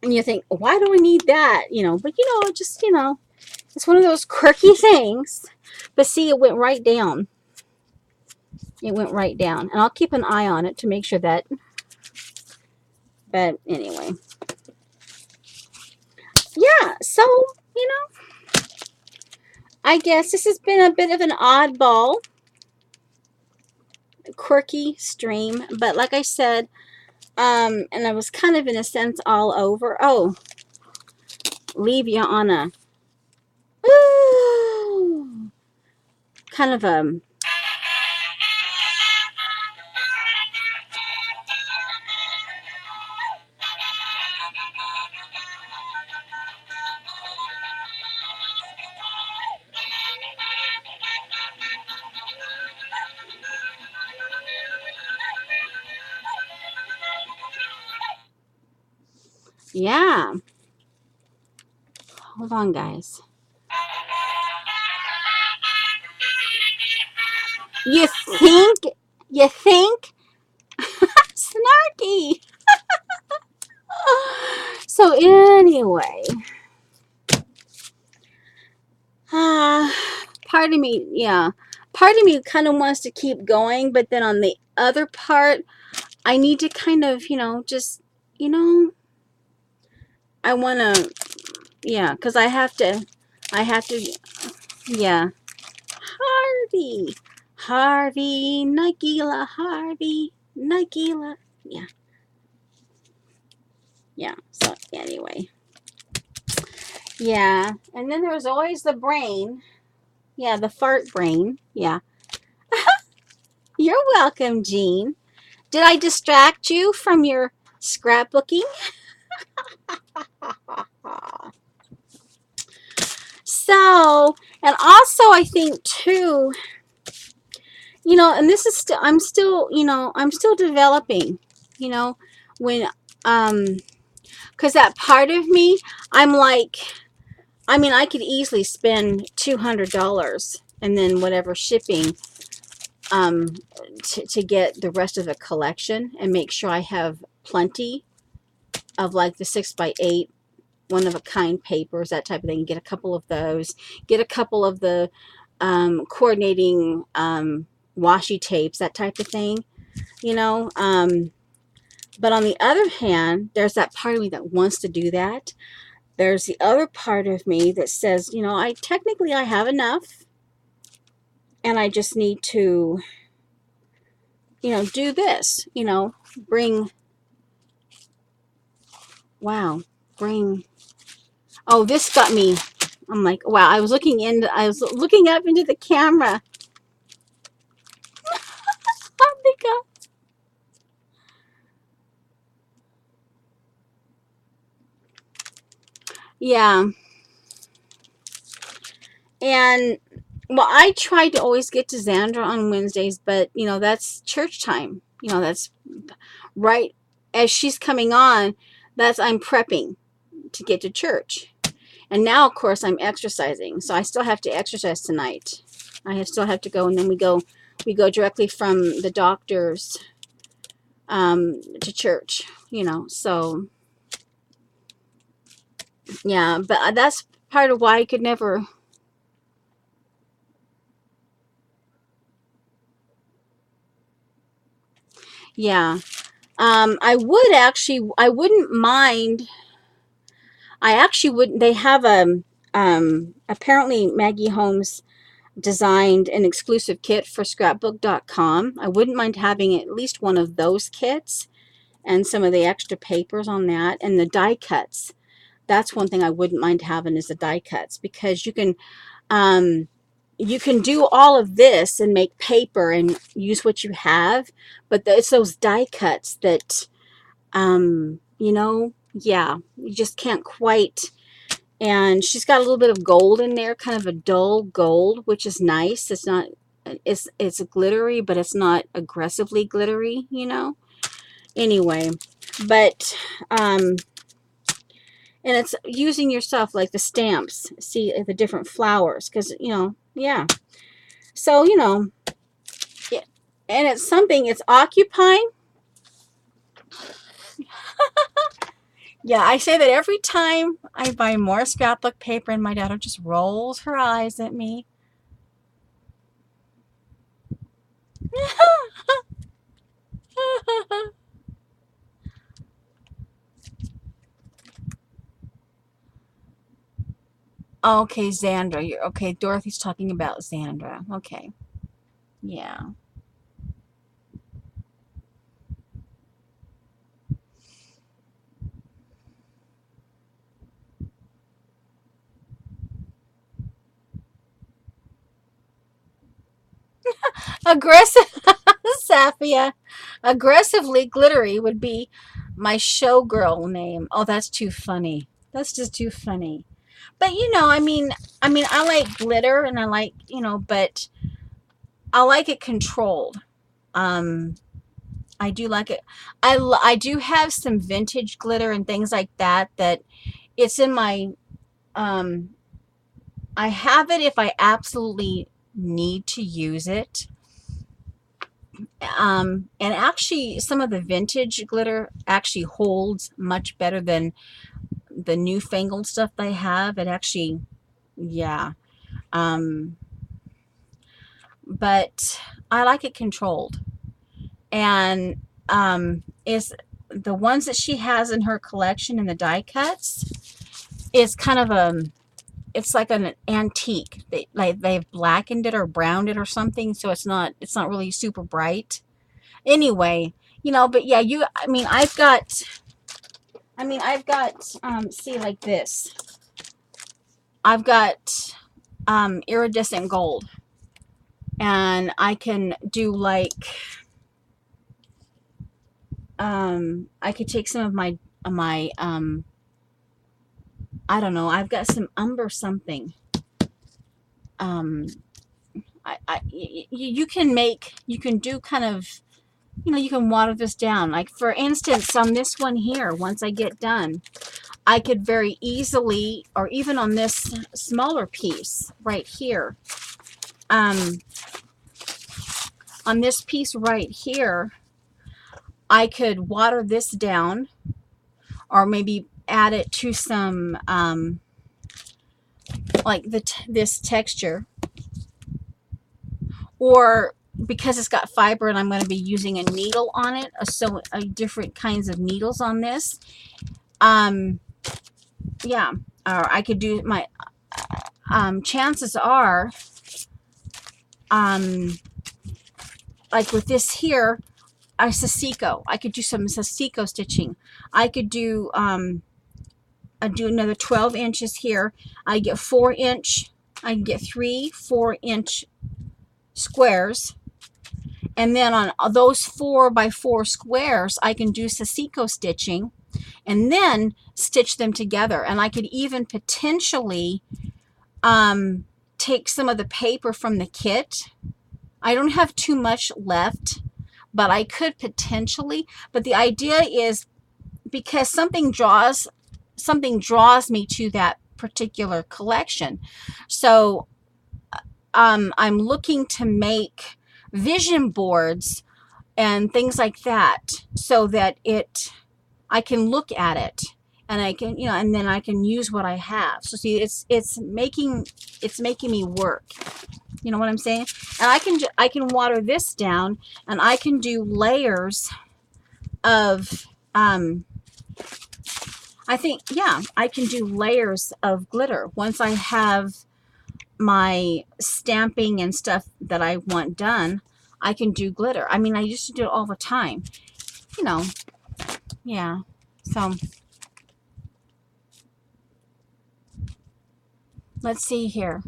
A: And you think, why do I need that? But just it's one of those quirky things. But see, it went right down. It went right down. And I'll keep an eye on it to make sure that. But anyway. Yeah, so, I guess this has been a bit of an oddball, quirky stream. But like I said, and I was kind of in a sense all over. Oh, leave you on a kind of a yeah. Hold on, guys. You think? You think? Snarky. So anyway, part of me kind of wants to keep going, but then on the other part, I need to kind of, just, I want to, because I have to, yeah. Harvey, Nagila, Harvey, Nagila, yeah. So anyway, yeah, and then there was always the brain. Yeah, the fart brain. Yeah. You're welcome, Jean. Did I distract you from your scrapbooking? So, and also I think too, and this is still, I'm still developing, you know, when, um, because that part of me, I'm like, I could easily spend $200 and then whatever shipping, um, to get the rest of the collection and make sure I have plenty of like the 6x8 one of a kind papers, that type of thing. Get a couple of those. Get a couple of the coordinating washi tapes, that type of thing. You know. But on the other hand, there's that part of me that wants to do that. There's the other part of me that says, I have enough, and I just need to, do this. Bring. Wow, bring. Oh, this got me. I'm like, wow. I was looking up into the camera. Oh my god. Yeah. And well, I try to always get to Xandra on Wednesdays, but that's church time. That's right as she's coming on, that's I'm prepping to get to church. And now of course I'm exercising. So I still have to exercise tonight. Still have to go, and then we go directly from the doctor's to church, So yeah, but that's part of why I could never. Yeah. I wouldn't mind. I actually wouldn't. They have apparently Maggie Holmes designed an exclusive kit for scrapbook.com. I wouldn't mind having at least one of those kits and some of the extra papers on that and the die cuts. That's one thing I wouldn't mind having is the die cuts, because um, you can do all of this and make paper and use what you have, but it's those die cuts that yeah, you just can't quite. And she's got a little bit of gold in there, kind of a dull gold, which is nice. It's glittery, but it's not aggressively glittery. Anyway, but and it's using yourself like the stamps, see the different flowers, because yeah. So yeah, and it's something. It's occupying. Yeah, I say that every time I buy more scrapbook paper, and my daughter just rolls her eyes at me. Okay, Xandra. You're okay. Dorothy's talking about Xandra. Okay. Yeah. Aggressive, Saphia. Aggressively glittery would be my showgirl name. Oh, that's too funny. That's just too funny. But I like glitter, and I like, but I like it controlled. Um, I do like it. I do have some vintage glitter and things like that. That it's in my. Um, I have it if I absolutely need to use it. And actually, some of the vintage glitter actually holds much better than the newfangled stuff they have. It actually, yeah. Um, but I like it controlled. And is the ones that she has in her collection in the die cuts is kind of it's like an antique. They've blackened it or browned it or something, so it's not really super bright. Anyway, but yeah, I've got see, like this. I've got iridescent gold. And I can do like, I could take some of my, I don't know, I've got some umber something. You can make, you can do kind of, you can water this down. Like for instance, on this one here, once I get done, I could very easily, or even on this smaller piece right here, on this piece right here, I could water this down, or maybe add it to some, like this texture, or because it's got fiber and I'm going to be using a needle on it, so different kinds of needles on this. Yeah, or I could do my, chances are, like with this here, a Sasiko. I could do some Sasiko stitching. I could do, I do another 12 inches here. I get 4-inch, I can get 3 4-inch squares. And then on those 4x4 squares, I can do Sasiko stitching and then stitch them together. And I could even potentially take some of the paper from the kit. I don't have too much left, but I could potentially. But the idea is, because something draws me to that particular collection. So I'm looking to make vision boards and things like that, so that I can look at it and I can, and then I can use what I have. So see, it's making me work. You know what I'm saying? And I can water this down, and I can do layers of, I think, yeah, I can do layers of glitter once I have my stamping and stuff that I want done. I can do glitter. I mean, I used to do it all the time, yeah. So let's see here.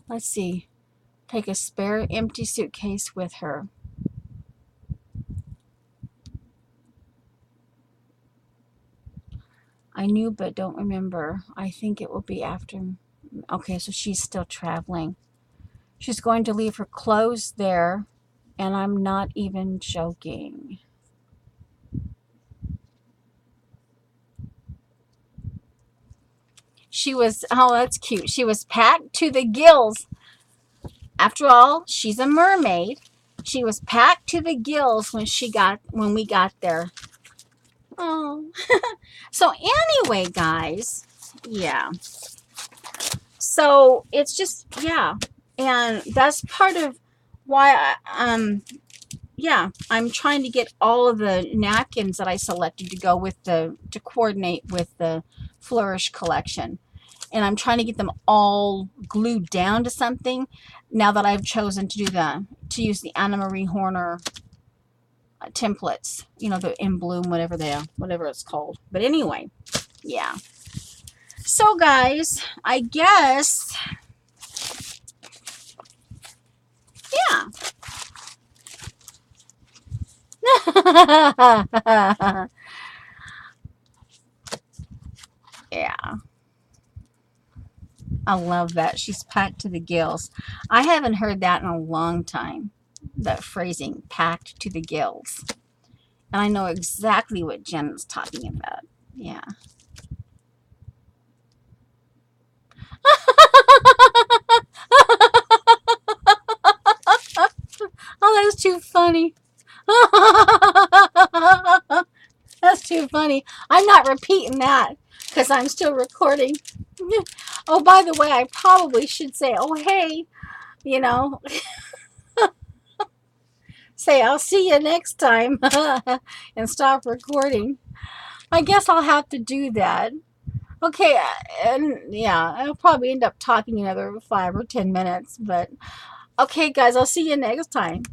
A: Let's see. Take a spare empty suitcase with her. I knew but don't remember. I think it will be after. Okay, so she's still traveling. She's going to leave her clothes there, and I'm not even joking. She was, oh, that's cute. She was packed to the gills. After all, she's a mermaid. She was packed to the gills when we got there. Oh. So anyway, guys, yeah. So it's just, yeah. And that's part of why yeah, I'm trying to get all of the napkins that I selected to go with to coordinate with the Flourish collection. And I'm trying to get them all glued down to something now that I've chosen to use the Anna Marie Horner templates, the In Bloom, whatever it's called. But anyway, yeah. So guys, I guess, yeah. Yeah. I love that. She's packed to the gills. I haven't heard that in a long time. That phrasing, packed to the gills. And I know exactly what Jen's talking about. Yeah. Oh, that's too funny. That's too funny. I'm not repeating that because I'm still recording. Oh, by the way, I probably should say, oh, hey, say, I'll see you next time and stop recording. I guess I'll have to do that. Okay, and yeah, I'll probably end up talking another 5 or 10 minutes, but okay, guys, I'll see you next time.